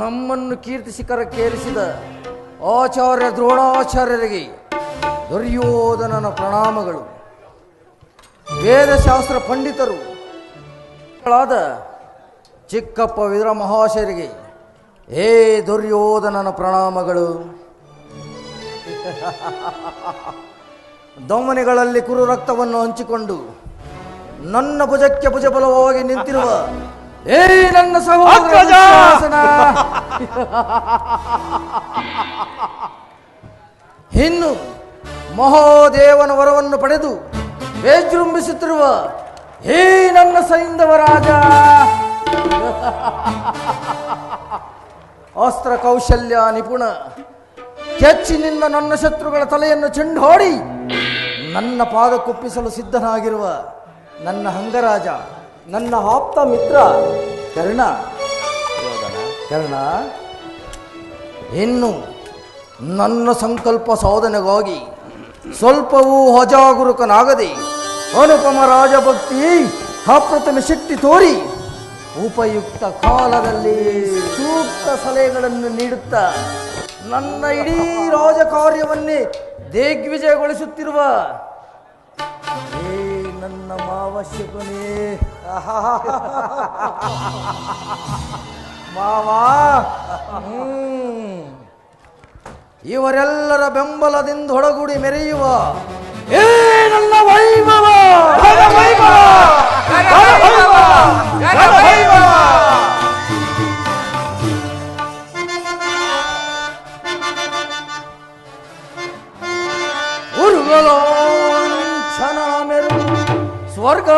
ನಮ್ಮನ್ನು ಕೀರ್ತಿ ಶಿಖರಕ್ಕೇರಿಸಿದ ಆಚಾರ್ಯ ದ್ರೋಣಾಚಾರ್ಯರಿಗೆ ದುರ್ಯೋಧನನ ಪ್ರಣಾಮಗಳು. ವೇದಶಾಸ್ತ್ರ ಪಂಡಿತರು ಚಿಕ್ಕಪ್ಪ ವಿದುರ ಮಹಾಶಯರಿಗೆ ಹೇ ದುರ್ಯೋಧನನ ಪ್ರಣಾಮಗಳು. ದಮನಿಗಳಲ್ಲಿ ಕುರು ರಕ್ತವನ್ನು ಹಂಚಿಕೊಂಡು ನನ್ನ ಭುಜಕ್ಕೆ ಭುಜಬಲವಾಗಿ ನಿಂತಿರುವ ಏ ನನ್ನ ಸಹೋದರ ಇನ್ನು ಮಹಾದೇವನ ವರವನ್ನು ಪಡೆದು ವಿಜೃಂಭಿಸುತ್ತಿರುವ ಹೇ ನನ್ನ ಸೈಂಧವ ರಾಜ. ಅಸ್ತ್ರ ಕೌಶಲ್ಯ ನಿಪುಣ ಕೆಚ್ಚಿನಿಂದ ನನ್ನ ಶತ್ರುಗಳ ತಲೆಯನ್ನು ಚೆಂಡಾಡಿ ನನ್ನ ಪಾದ ಕುಪ್ಪಿಸಲು ಸಿದ್ಧನಾಗಿರುವ ನನ್ನ ಅಂಗರಾಜ, ನನ್ನ ಆಪ್ತ ಮಿತ್ರ ಕರ್ಣ. ಇನ್ನು ನನ್ನ ಸಂಕಲ್ಪ ಸಾಧನೆಗಾಗಿ ಸ್ವಲ್ಪವೂ ಅಜಾಗರೂಕನಾಗದೆ ಅನುಪಮ ರಾಜಭಕ್ತಿ ಅಪ್ರತಿಮ ಶಕ್ತಿ ತೋರಿ ಉಪಯುಕ್ತ ಕಾಲದಲ್ಲಿ ಸೂಕ್ತ ಸಲಹೆಗಳನ್ನು ನೀಡುತ್ತಾ ನನ್ನ ಇಡೀ ರಾಜಕಾರ್ಯವನ್ನೇ ದಿಗ್ವಿಜಯಗೊಳಿಸುತ್ತಿರುವ ನನ್ನ ಮಾವಶ್ಯಕನೇ ಮಾವ. ಇವರೆಲ್ಲರ ಬೆಂಬಲದಿಂದ ಹೊಡಗೂಡಿ ಮೆರೆಯುವ ಏ ನನ್ನ ವೈಭವ ಉರುಗಳೋಂಚನ ಮೆರು ಸ್ವರ್ಗಾಸನಕ್ಕೆ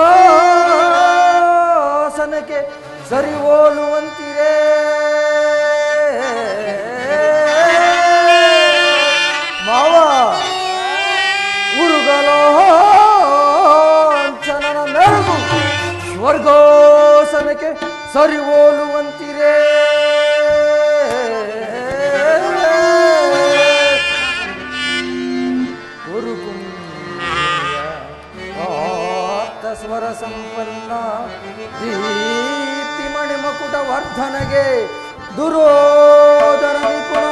ಸರಿ ಹೋಲುವಂತಿರೇ ಮಾವ. ಉರುಗಳೋಂಚನ ಮೆರುಗು ಸ್ವರ್ಗಾಸನಕ್ಕೆ ಸರಿ ಹೋಲುವಂತಿರೇ ಸ್ವರ ಸಂಪನ್ನ ದೀಪ್ತಿ ಮಣಿಮಕುಟ ವರ್ಧನಗೆ ದುರೋಧನ ನಿಪುಣ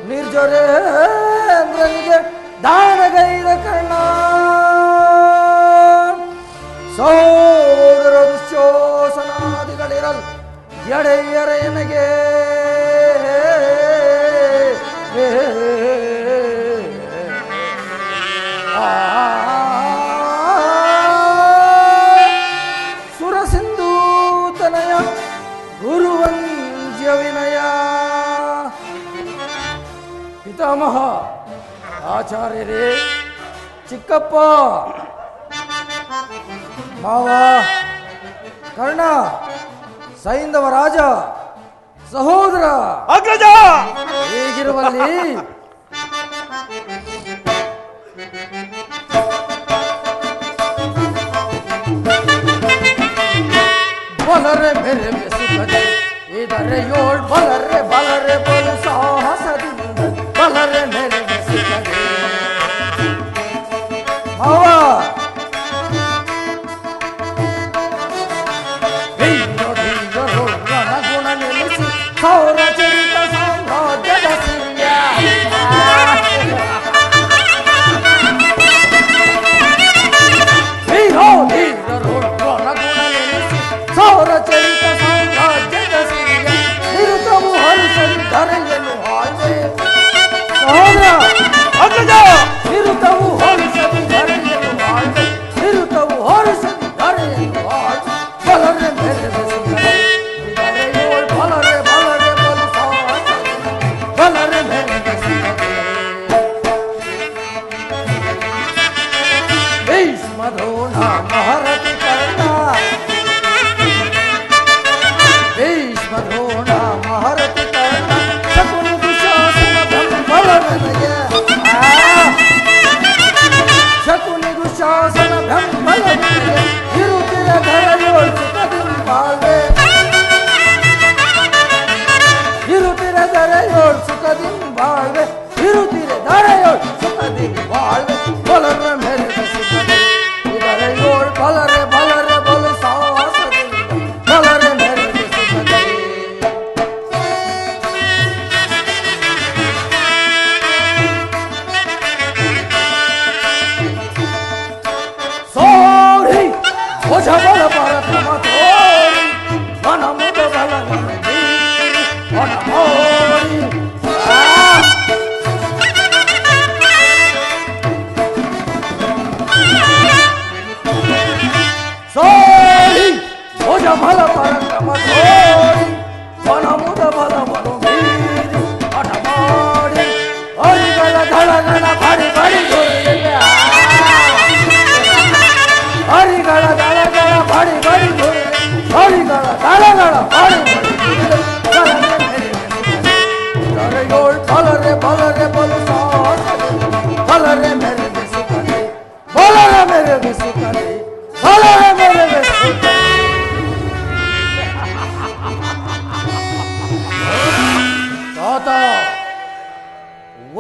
ನಿರ್ಜರೇಂದ್ರನಿಗೆ ದಾನಗೈದ ಕರ್ಣ. ಸೋದರ ದುಶ್ಯೋಸನಾದಿಗಳಿರಲ್ ಎಡೆಯರೆ ನಮಃ. ಆಚಾರ್ಯರೇ, ಚಿಕ್ಕಪ್ಪ, ಮಾವ, ಕರ್ಣ, ಸೈಂಧವ ರಾಜ, ಸಹೋದರ ಅಗ್ರಜ ಹೇಗಿರುವಲ್ಲಿ? ಬಲರೆ ಮೇರೆ ಬೆಸುತ್ತದೆ ಇದರ ಯೋಳ್ ಬಲರೆ ಬಲರೆ ಬಲು ಸಾಹಸದಿಂದ ಬಲರೆ ಮೇರೆ ಬೆಸುತ್ತದೆ. ಮಾವ, ಗುಣ ನಿಲ್ಲಿಸಿ ಸೌರ ಚರಿತ ಸಾಮ್ರಾಜ್ಯದ ಸಿರಿಯ ಸೌರ ಚರಿತ ಸಾಮ್ರಾಜ್ಯದ ಸಿರಿಯ ನಿರುತವು ಹರಿಸಲು ಧರೆಯನ್ನು ಹಾಗೆ ಸಹೋದರ ಅಗ್ರಜ ನಿರುತವು ಹೊರಿಸಲು ಧರೆಯನ್ನು ಹಾಗೆ ನಿರುತವು ಹೊರಿಸಲು ಧರೆಯನ್ನು ಹಾಗೆ ಬಲರೆ ಮೇಲೆ ಬೆಸುತ್ತದೆ ಇದರ ಯೋಳ್ ಬಲರೆ ಬಲರೆ ಬಲು ಸಾಹಸ ಬಲರೆ ಮೇಲೆ ಬೆಸುತ್ತದೆ. ಭೀಷ್ಮದ್ರೋಣ ಮಹಾರಥಿ ಕರ್ಣ ಭೀಷ್ಮದ್ರೋಣ ಮಹಾರಥಿ ಕರ್ಣ ಶಕುನಿ ದುಶಾಸನ ಬೆಂಬಲ ನನಗೆ ಶಕುನಿ ದುಶಾಸನ ಬೆಂಬಲ ನನಗೆ ಇರುತ್ತಿರ ಧರೆಯೋಳ್ ಸುಖದಿಂದ ಬಾಳ್ವೆ ಇರುತ್ತಿರ ಧರೆಯೋಳ್ ಸುಖದಿಂದ ಬಾಳ್ವೆ ಇರುತ್ತಿರ ಧರೆಯೋಳ್ ಸುಖದಿಂದ ಬಾಳ್ವೆ ಬಲರ ಮೇಲೆ ಬೆಸುತ್ತದೆ ಇದರ ಯೋಳ್ ಬಲರೆ ಬಲರೆ ಬಲು ಸಾಹಸದಿಂದ ಬಲರೆ ಮೇಲೆ ಬೆಸುತ್ತದೆ. ಸೋರಿ ಭುಜ ಬಲ ಪರಕ್ರಮ ತೋರಿ ಮನ ಮುದ ಬಲ ಮನ ಮೋರಿ ಸೋರಿ ಭುಜ ಬಲ ಪರಕ್ರಮ ತೋರಿ ಮನ ಮುದ ಬಲ ಬಲು ಮೀರಿ ಹಠ ಮಾಡಿ ಹರಿಗಳ ದಳಗಳ ಬಡಿ ಬಡಿ ಗುರುವಿಗೆ ಹರಿಗಳ ದಳಗಳ ಬಡಿ ಬಡಿ ಗುರುವಿಗೆ ಹರಿಗಳ ದಳಗಳ ಬಡಿ ಬಡಿ ಧರೆಯೋಳ್ ಬಲರೆ ಬಲರೆ ಬಲು ಸಾಹಸದಿಂದ ಬಲರೆ ಮೇಲೆ ಬೆಸುತ್ತದೆ ಬಲರೆ ಮೇಲೆ ಬೆಸುತ್ತದೆ ಬಲರೆ ಮೇಲೆ ಬೆಸುತ್ತದೆ. ತಾತ,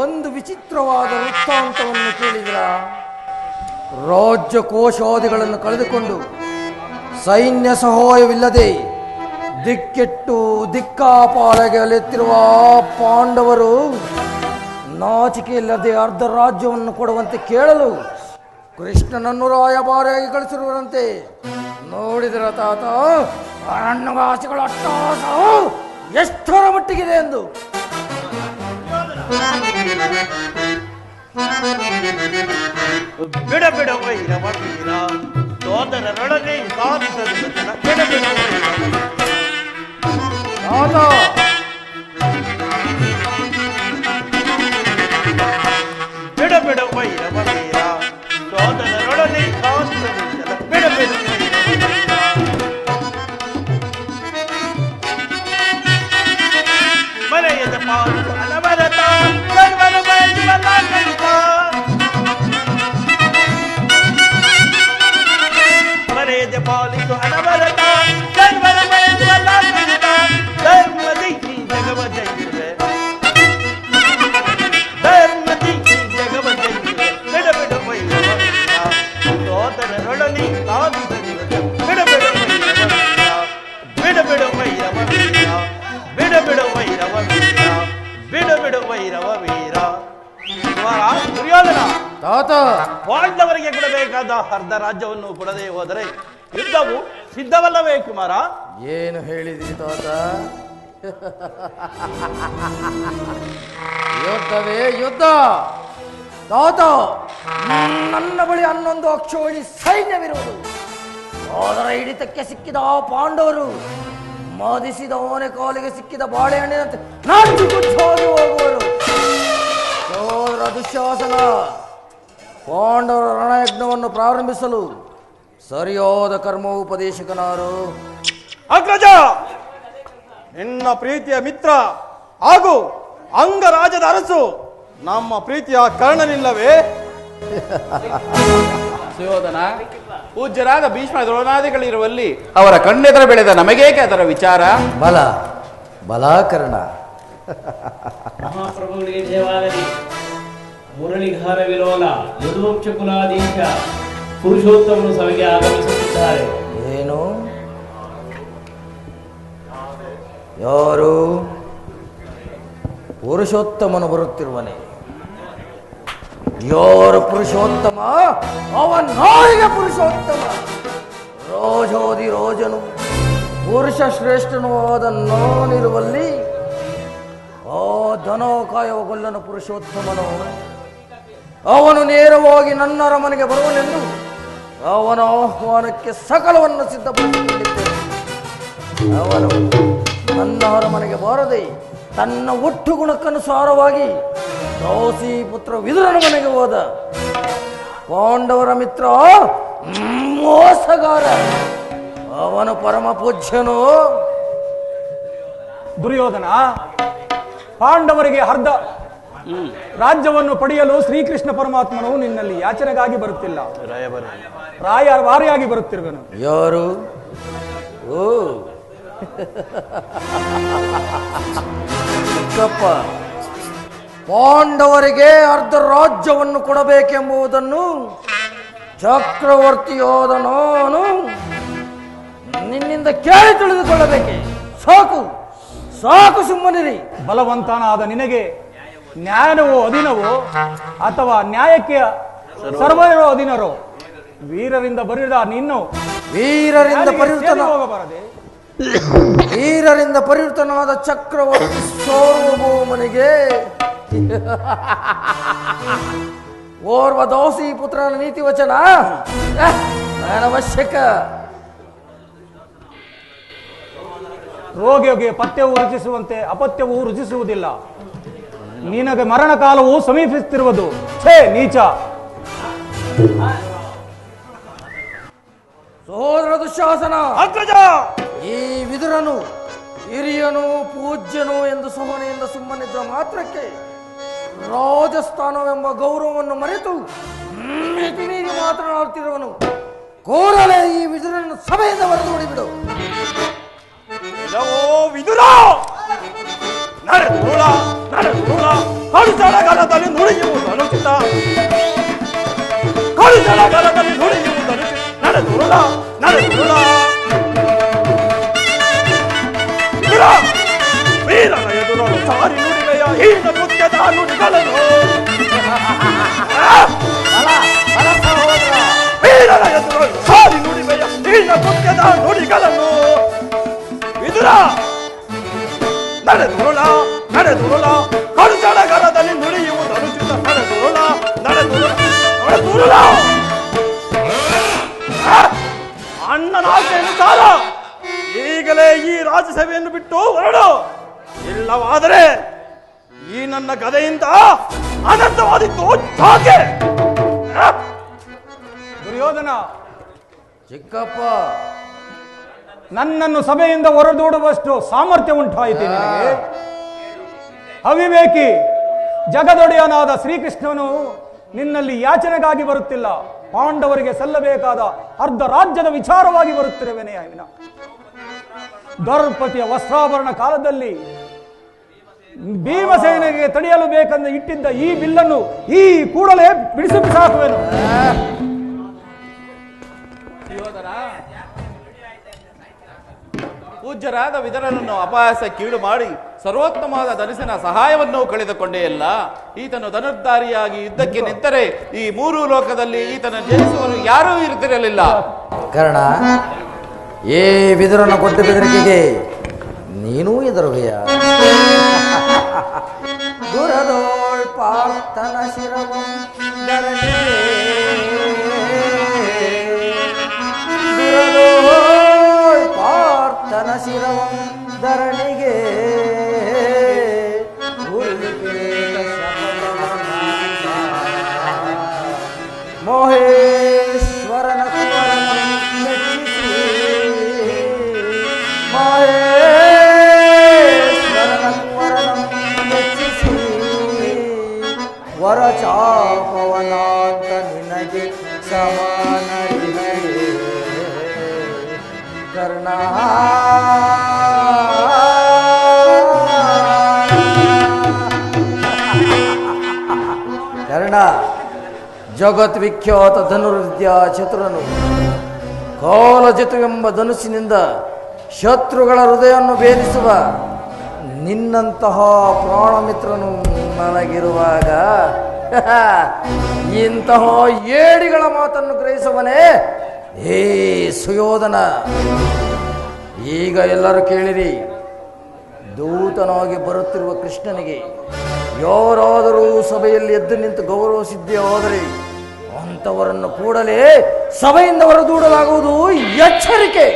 ಒಂದು ವಿಚಿತ್ರವಾದ ವೃತ್ತಾಂತವನ್ನು ಕೇಳಿದ್ರ? ರಾಜ್ಯ ಕೋಶಾದಿಗಳನ್ನು ಕಳೆದುಕೊಂಡು ಸೈನ್ಯ ಸಹಾಯವಿಲ್ಲದೆ ದಿಕ್ಕೆಟ್ಟು ದಿಕ್ಕಾಪಾಲಗೆ ಅಲೆತ್ತಿರುವ ಪಾಂಡವರು ನಾಚಿಕೆಯಿಲ್ಲದೆ ಅರ್ಧ ರಾಜ್ಯವನ್ನು ಕೊಡುವಂತೆ ಕೇಳಲು ಕೃಷ್ಣನನ್ನು ರಾಯಭಾರಿಯಾಗಿ ಕಳಿಸಿರುವಂತೆ ನೋಡಿದರ ತಾತ ಅರಣ್ಯವಾಸಿಗಳ ಅಟ್ಟಹಾಸವು ಎಷ್ಟರ ಮಟ್ಟಿಗಿದೆ ಎಂದು. ಬಿಡ ಬಿಡ ವೈರವ ವೀರ ಸೋದರರೊಡನೆ ಸಾಧಿಸಲು ಬಿಡ ಬಿಡ ತಾತ, ಬಿಡ ಬಿಡ ವೈರವ ವೀರ ಸೋದರರೊಡನೆ ಸಾಧಿಸಲು ಬಿಡ ಬಿಡ ಮನೆಯದ ಪಾಲು ಅನವರತ ಸರ್ವರ ಬಯಸುವಲ್ಲ ಕಲಿತ ಮನೆಯದ ಪಾಲಿಸು ಅನವರತ ಸರ್ವರ ಬಯಸುವಲ್ಲ ಕಲಿತ ಧರ್ಮ ದಿಕ್ಕಿ ಜಗವ ಜಯಿಸುವೆ ಧರ್ಮ ದಿಕ್ಕಿ ಜಗವ ಜಯಿಸುವೆ ಬಿಡ ಬಿಡ ವೈರವ ವೀರ ಸೋದರರೊಡನೆ ಸಾಧಿಸಲು ಬಿಡ ಬಿಡ ವೈರವ ವೀರ ಬಿಡ ಬಿಡ ವೈರವ ವೀರ ಬಿಡ ಬಿಡ ವೈರವ ವೀರ ಬಿಡ ಬಿಡ ವೈರವ ವೀರ. ದುರ್ಯೋಧನ, ತಾತ, ಪಾಂಡವರಿಗೆ ಕೊಡಬೇಕಾದ ಅರ್ಧ ರಾಜ್ಯವನ್ನು ಕೊಡದೆ ಹೋದರೆ ಯುದ್ಧವು ಸಿದ್ಧವಲ್ಲವೇ ಕುಮಾರ? ಏನು ಹೇಳಿದಿರಿ ತಾತ? ಯುದ್ಧವೇ ಯುದ್ಧ ತಾತ. ನನ್ನ ಬಳಿ 11 ಅಕ್ಷೋಹಿಣಿ ಸೈನ್ಯವಿರುವುದು. ಅದರ ಹಿಡಿತಕ್ಕೆ ಸಿಕ್ಕಿದ ಆ ಪಾಂಡವರು ಮದಿಸಿದ ಓನೆ ಕಾಲಿಗೆ ಸಿಕ್ಕಿದ ಬಾಳೆಹಣ್ಣಿನಂತೆ ನಂಜು ಹೋಗಿ ಹೋಗುವರು. ದುಶ್ಯಾಸನ, ಪಾಂಡವರ ರಣಯಜ್ಞವನ್ನು ಪ್ರಾರಂಭಿಸಲು ಸರಿಯಾದ ಕರ್ಮೋಪದೇಶಕನಾರು. ಅಗ್ರಜ, ನಿನ್ನ ಪ್ರೀತಿಯ ಮಿತ್ರ ಹಾಗೂ ಅಂಗರಾಜದ ಅರಸು ನಮ್ಮ ಪ್ರೀತಿಯ ಕರ್ಣನಿಲ್ಲವೇ? ಸುಯೋಧನ, ಪೂಜ್ಯರಾದ ಭೀಷ್ಮ ದ್ರೋಣಾದಿಗಳಿರುವಲ್ಲಿ ಅವರ ಕಣ್ಣೆದರ ಬೆಳೆದ ನಮಗೇಕೆ ಅದರ ವಿಚಾರ? ಬಲ ಬಲಾಕರಣ. ಮಹಾಪ್ರಭುಗಳಿಗೆ ಜಯವಾಗಲಿ. ಮುರಳಿಗಾರ ವಿಲೋಲ ಯದುವಂಶ ಕುಲಾಧೀಶ ಪುರುಷೋತ್ತಮನು ಸಭೆಗೆ ಆಗಮಿಸುತ್ತಿದ್ದಾರೆ. ಏನು? ಯಾರು? ಪುರುಷೋತ್ತಮನು ಬರುತ್ತಿರುವನೆ. ಯಾರು ಪುರುಷೋತ್ತಮ? ಅವನಾಯಿಗ ಪುರುಷೋತ್ತಮ, ರೋಜೋದಿ ರೋಜನು, ಪುರುಷ ಶ್ರೇಷ್ಠನೂ ಆದ ನಾನಿರುವಲ್ಲಿ ಆ ಧನೋಕಾಯವ ಗೊಲ್ಲನ ಪುರುಷೋತ್ತಮನು. ಅವನು ನೇರವಾಗಿ ನನ್ನ ಅರಮನೆಗೆ ಬರುವನೆಂದು ಅವನ ಆಹ್ವಾನಕ್ಕೆ ಸಕಲವನ್ನು ಸಿದ್ಧಪಡಿಸಿಕೊಂಡಿದ್ದೇನೆ. ಅವನು ನನ್ನ ಅರಮನೆಗೆ ಬಾರದೆ ತನ್ನ ಒಟ್ಟು ಗುಣಕ್ಕನುಸಾರವಾಗಿ ದ್ರೌಸಿ ಪುತ್ರ ವಿದುರನ ಮನೆಗೆ ಹೋದ. ಪಾಂಡವರ ಮಿತ್ರ ಮೋಸಗಾರ, ಅವನು ಪರಮ ಪೂಜ್ಯನು. ದುರ್ಯೋಧನ, ಪಾಂಡವರಿಗೆ ಅರ್ಧ ರಾಜ್ಯವನ್ನು ಪಡೆಯಲು ಶ್ರೀಕೃಷ್ಣ ಪರಮಾತ್ಮನು ನಿನ್ನಲ್ಲಿ ಯಾಚನೆಗಾಗಿ ಬರುತ್ತಿಲ್ಲ, ರಾಯಭಾರಿಯಾಗಿ ಬರುತ್ತಿರುವನು. ಯಾರು? ಓ ಚಿಕ್ಕಪ್ಪ, ಪಾಂಡವರಿಗೆ ಅರ್ಧ ರಾಜ್ಯವನ್ನು ಕೊಡಬೇಕೆಂಬುದನ್ನು ಚಕ್ರವರ್ತಿಯಾದ ನಾನು ನಿನ್ನಿಂದ ಕೇಳಿ ತಿಳಿದುಕೊಳ್ಳಬೇಕೆ? ಸಾಕು ಸಾಕು, ಸುಮ್ಮನಿರಿ. ಬಲವಂತನಾದ ನಿನಗೆ ನ್ಯಾಯವೋ ಅಧೀನವೋ ಅಥವಾ ನ್ಯಾಯಕ್ಕೆ ಸರ್ವರೋ ಅಧೀನರೋ? ವೀರರಿಂದ ಬರಿದ ನಿನ್ನು ವೀರರಿಂದ ಪರಿವರ್ತನ ಹೋಗಬಾರದೆ? ವೀರರಿಂದ ಪರಿವರ್ತನಾದ ಚಕ್ರವರ್ತಿ ಸಾರ್ವಭೌಮನಿಗೆ ಓರ್ವ ದೋಸಿ ಪುತ್ರನ ನೀತಿ ವಚನ ಅನವಶ್ಯಕ. ರೋಗಿಗೆ ಪಥ್ಯವು ರುಚಿಸುವಂತೆ ಅಪಥ್ಯವೂ ರುಚಿಸುವುದಿಲ್ಲ. ನಿನಗೆ ಮರಣ ಕಾಲವು ಸಮೀಪಿಸುತ್ತಿರುವುದು. ಛೇ ನೀಚ! ಸಹೋದರ ದುಶ್ಯಾಸನ, ಅಗ್ರಜ, ಈ ವಿದುರನು ಹಿರಿಯನು ಪೂಜ್ಯನು ಎಂದು ಸೋಹನೆಯಿಂದ ಸುಮ್ಮನಿದ್ದ ಮಾತ್ರಕ್ಕೆ ರಾಜಸ್ಥಾನವೆಂಬ ಗೌರವವನ್ನು ಮರೆತು ಮಿತಿ ಮೀರಿ ಮಾತನಾಡುತ್ತಿರುವನು. ಕೂಡಲೇ ಈ ವಿದುರನ್ನು ಸಭೆಯಿಂದ ಹೊರದು ಬಿಡು. ಇಲ್ಲವೋ ವಿದುರ, ನಡೆದುರುಳ ನಡೆದುರುಳ ಕಳುಸಳಗಲದಲ್ಲಿ ನುಡಿಯುವುದನು ಚಿತ್ತ, ಕಳುಸಳಗಲದಲ್ಲಿ ನುಡಿಯುವುದನು ಚಿತ್ತ. ನಡೆದುರುಳ ನಡೆದುರುಳ ವಿದುರ, ವೀರನ ಎದುರಲು ಸಾರಿ ನುಡಿವೆಯ ಹೀನ ಮುಖ್ಯದ ನುಡಿಗಳನ್ನು. ವೀರನ ಎದುರಲು ಸಾರಿ ನುಡಿವೆಯ ಹೀನ ಮುಖ್ಯದ ನುಡಿಗಳನ್ನು. ವಿದುರ, ನಡೆದುರುಳ ನಡೆದುರುಳ ಕಳುಸಳಗಲದಲ್ಲಿ ನುಡಿಯುವುದು ಅನುಚಿತ. ನಡೆದುರುಳ ನಡೆದುರುಳ ನಡೆದುರುಳ ಅಣ್ಣನ ಆಜ್ಞೆಯನುಸಾರ ಈಗಲೇ ಈ ರಾಜ್ಯಸಭೆಯನ್ನು ಬಿಟ್ಟು ಹೊರಡು. ಇಲ್ಲವಾದರೆ ಈ ನನ್ನ ಗದೆಯಿಂದ ಅನರ್ಥವಾದಿತ್ತು ಚಾಕೆ. ದುರ್ಯೋಧನ, ಚಿಕ್ಕಪ್ಪ, ನನ್ನನ್ನು ಸಭೆಯಿಂದ ಹೊರದೂಡುವಷ್ಟು ಸಾಮರ್ಥ್ಯ ಉಂಟಾಯಿತು ನಿನಗೆ? ಅವಿವೇಕಿ, ಜಗದೊಡೆಯನಾದ ಶ್ರೀಕೃಷ್ಣನು ನಿನ್ನಲ್ಲಿ ಯಾಚನೆಗಾಗಿ ಬರುತ್ತಿಲ್ಲ, ಪಾಂಡವರಿಗೆ ಸಲ್ಲಬೇಕಾದ ಅರ್ಧ ರಾಜ್ಯದ ವಿಚಾರವಾಗಿ ಬರುತ್ತಿರುವೆನೇ. ವಿನ ದ್ರೌಪದಿಯ ವಸ್ತ್ರಾಭರಣ ಕಾಲದಲ್ಲಿ ಭೀಮಸೇನೆಗೆ ತಡೆಯಲು ಬೇಕೆಂದು ಇಟ್ಟಿದ್ದ ಈ ಬಿಲ್ಲನ್ನು ಈ ಕೂಡಲೇ ಬಿಡಿಸಿ ಬಿಸಾಕುವೆನು. ಪೂಜ್ಯರಾದ ವಿದುರನನ್ನು ಅಪಹಾಸ ಕೀಳು ಮಾಡಿ ಸರ್ವೋತ್ತಮವಾದ ಧನುಸಿನ ಸಹಾಯವನ್ನು ಕಳೆದುಕೊಂಡೇ ಅಲ್ಲ. ಈತನು ಧನುರ್ಧಾರಿಯಾಗಿ ಯುದ್ಧಕ್ಕೆ ನಿಂತರೆ ಈ ಮೂರು ಲೋಕದಲ್ಲಿ ಈತನ ಜಯಿಸುವನು ಯಾರೂ ಇರುತ್ತಿರಲಿಲ್ಲ. ಕರ್ಣ, ಏ ವಿದುರನ ಕೊಟ್ಟ ಬೆದರಿಕೆಗೆ ನೀನೂ ಎದುರುವೆಯ? ದುರದೋಳ್ ಪಾರ್ಥನ ಶಿರವಂ ಧರಣಿಗೆ, ದುರದೋಳ್ ಪಾರ್ಥನ ಶಿರವಂ ಧರಣಿಗೆ, ಮಹೇಶ್ವರನ ಮೆಚ್ಚಿಸಿ ಮೆಚ್ಚಿಸಿ ವರಚಾಪವನಾಂತ ನಿನಗೆ ಸಮಾನರಿದೆ ಕರ್ಣ ಕರ್ಣ ಜಗದ್ವಿಖ್ಯಾತ ಧನುರ್ವಿದ್ಯಾ ಚತುರನು ಕಾಲಜಿತು ಎಂಬ ಧನುಸ್ಸಿನಿಂದ ಶತ್ರುಗಳ ಹೃದಯವನ್ನು ಭೇದಿಸುವ ನಿನ್ನಂತಹ ಪ್ರಾಣಮಿತ್ರನು ನನಗಿರುವಾಗ ಇಂತಹ ಏಡಿಗಳ ಮಾತನ್ನು ಗ್ರಹಿಸುವನೇ ಹೇ ಸುಯೋಧನ. ಈಗ ಎಲ್ಲರೂ ಕೇಳಿರಿ, ದೂತನಾಗಿ ಬರುತ್ತಿರುವ ಕೃಷ್ಣನಿಗೆ ಯಾರಾದರೂ ಸಭೆಯಲ್ಲಿ ಎದ್ದು ನಿಂತು ಗೌರವಿಸಿದ್ದೇ ಹೋದರೆ ಅಂಥವರನ್ನು ಕೂಡಲೇ ಸಭೆಯಿಂದ ಹೊರದೂಡಲಾಗುವುದು, ಎಚ್ಚರಿಕೆ.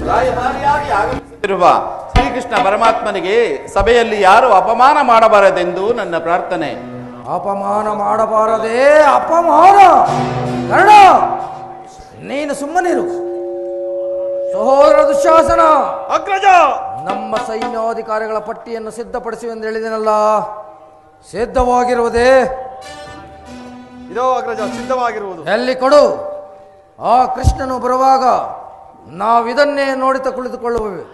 ರಾಯಭಾರಿಯಾಗಿ ಆಗಮಿಸುತ್ತಿರುವ ಶ್ರೀಕೃಷ್ಣ ಪರಮಾತ್ಮನಿಗೆ ಸಭೆಯಲ್ಲಿ ಯಾರು ಅಪಮಾನ ಮಾಡಬಾರದೆಂದು ನನ್ನ ಪ್ರಾರ್ಥನೆ. ಅಪಮಾನ ಮಾಡಬಾರದೇ? ಅಪಮಾನ? ಕರ್ಣ, ನೀನು ಸುಮ್ಮನಿರು. ಸಹೋದರ ದುಶ್ಯಾಸನ, ಅಗ್ರಜ, ನಮ್ಮ ಸೈನ್ಯಾಧಿಕಾರಿಗಳ ಪಟ್ಟಿಯನ್ನು ಸಿದ್ಧಪಡಿಸಿ ಎಂದು ಹೇಳಿದನಲ್ಲ, ಸಿದ್ಧವಾಗಿರುವುದೇ? ಇದೋ ಅಗ್ರಜ, ಸಿದ್ಧವಾಗಿರುವುದು. ಎಲ್ಲಿ ಕೊಡು. ಆ ಕೃಷ್ಣನು ಬರುವಾಗ ನಾವಿದನ್ನೇ ನೋಡುತ್ತಾ ಕುಳಿತುಕೊಳ್ಳುವೆ.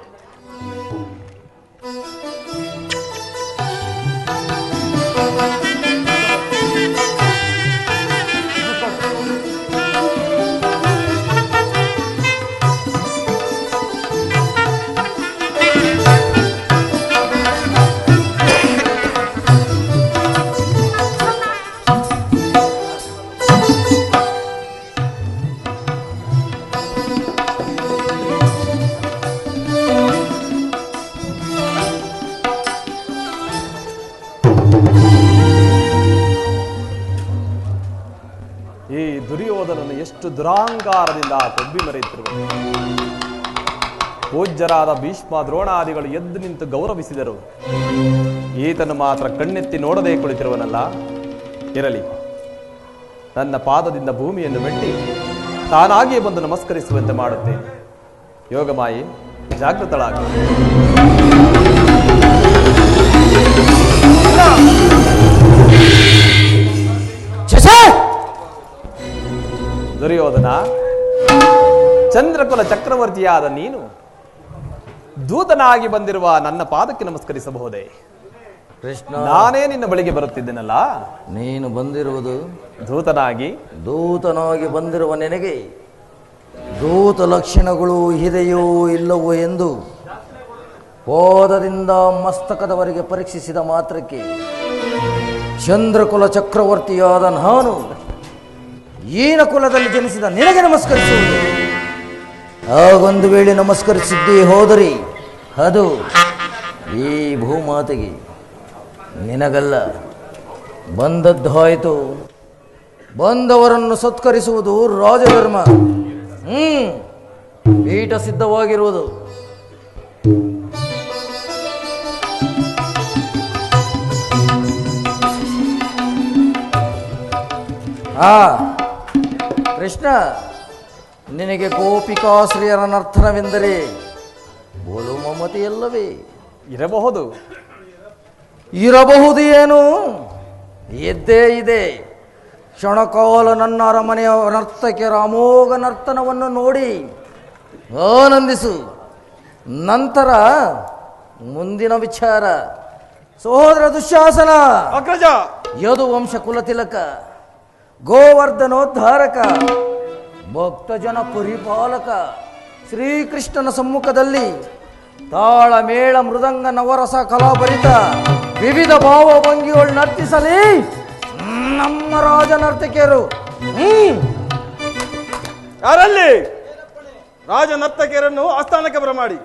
ಈ ದುರ್ಯೋಧನನು ಎಷ್ಟು ದುರಾಂಕಾರದಿಂದ ಕೊಬ್ಬಿ ಮರೆಯುತ್ತಿರುವ ಪೂಜ್ಯರಾದ ಭೀಷ್ಮ ದ್ರೋಣಾದಿಗಳು ಎದ್ದು ನಿಂತು ಗೌರವಿಸಿದರು. ಈತನು ಮಾತ್ರ ಕಣ್ಣೆತ್ತಿ ನೋಡದೆ ಕುಳಿತಿರುವನಲ್ಲ. ಇರಲಿ, ನನ್ನ ಪಾದದಿಂದ ಭೂಮಿಯನ್ನು ಮೆಟ್ಟಿ ತಾನಾಗಿಯೇ ಬಂದು ನಮಸ್ಕರಿಸುವಂತೆ ಮಾಡುತ್ತೇನೆ. ಯೋಗಮಾಯಿ, ಜಾಗೃತಳಾಗ. ದುರ್ಯೋಧನ, ಚಂದ್ರಕುಲ ಚಕ್ರವರ್ತಿಯಾದ ನೀನು ದೂತನಾಗಿ ಬಂದಿರುವ ನನ್ನ ಪಾದಕ್ಕೆ ನಮಸ್ಕರಿಸಬಹುದೇ? ಕೃಷ್ಣ, ನಾನೇ ನಿನ್ನ ಬಳಿಗೆ ಬರುತ್ತಿದ್ದೇನಲ್ಲ. ನೀನು ಬಂದಿರುವುದು ದೂತನಾಗಿ ಬಂದಿರುವ ನಿನಗೆ ದೂತ ಲಕ್ಷಣಗಳು ಇದೆಯೋ ಇಲ್ಲವೋ ಎಂದು ಪಾದದಿಂದ ಮಸ್ತಕದವರೆಗೆ ಪರೀಕ್ಷಿಸಿದ ಮಾತ್ರಕ್ಕೆ ಚಂದ್ರಕುಲ ಚಕ್ರವರ್ತಿಯಾದ ನಾನು ಈನ ಕುಲದಲ್ಲಿ ಜನಿಸಿದ ನಿನಗೆ ನಮಸ್ಕರಿಸುವುದು. ಆಗೊಂದು ವೇಳೆ ನಮಸ್ಕರಿಸಿದ್ದೇ ಹೋದರೆ ಅದು ಈ ಭೂಮಾತೆಗೆ, ನಿನಗಲ್ಲ. ಬಂದದ್ದಾಯಿತು. ಬಂದವರನ್ನು ಸತ್ಕರಿಸುವುದು ರಾಜಧರ್ಮ. ಪೀಠ ಸಿದ್ಧವಾಗಿರುವುದು. ಕೃಷ್ಣ, ನಿನಗೆ ಗೋಪಿಕಾಶ್ರೀಯರ ನರ್ತನವೆಂದರೆ ಬೋಲು ಮಮತೆಯಲ್ಲವೇ? ಇರಬಹುದು ಏನು, ಎದ್ದೇ ಇದೆ. ಕ್ಷಣಕಾಲ ನನ್ನ ಅರಮನೆಯ ನರ್ತಕಿಯರ ಅಮೋಘ ನರ್ತನವನ್ನು ನೋಡಿ ಆನಂದಿಸು. ನಂತರ ಮುಂದಿನ ವಿಚಾರ. ಸಹೋದರ ದುಶ್ಯಾಸನ, ಅಗ್ರಜ, ಯದುವಂಶ ಕುಲತಿಲಕ, ಗೋವರ್ಧನೋದ್ಧಾರಕ, ಭಕ್ತಜನ ಪರಿಪಾಲಕ ಶ್ರೀಕೃಷ್ಣನ ಸಮ್ಮುಖದಲ್ಲಿ ತಾಳ ಮೇಳ ಮೃದಂಗ ನವರಸ ಕಲಾಭರಿತ ವಿವಿಧ ಭಾವಭಂಗಿಗಳು ನರ್ತಿಸಲಿ ನಮ್ಮ ರಾಜ ನರ್ತಕಿಯರು. ಯಾರಲ್ಲಿ ರಾಜ ನರ್ತಕಿಯರನ್ನು ಆಸ್ಥಾನಕ್ಕೆ ಬರಮಾಡಿ.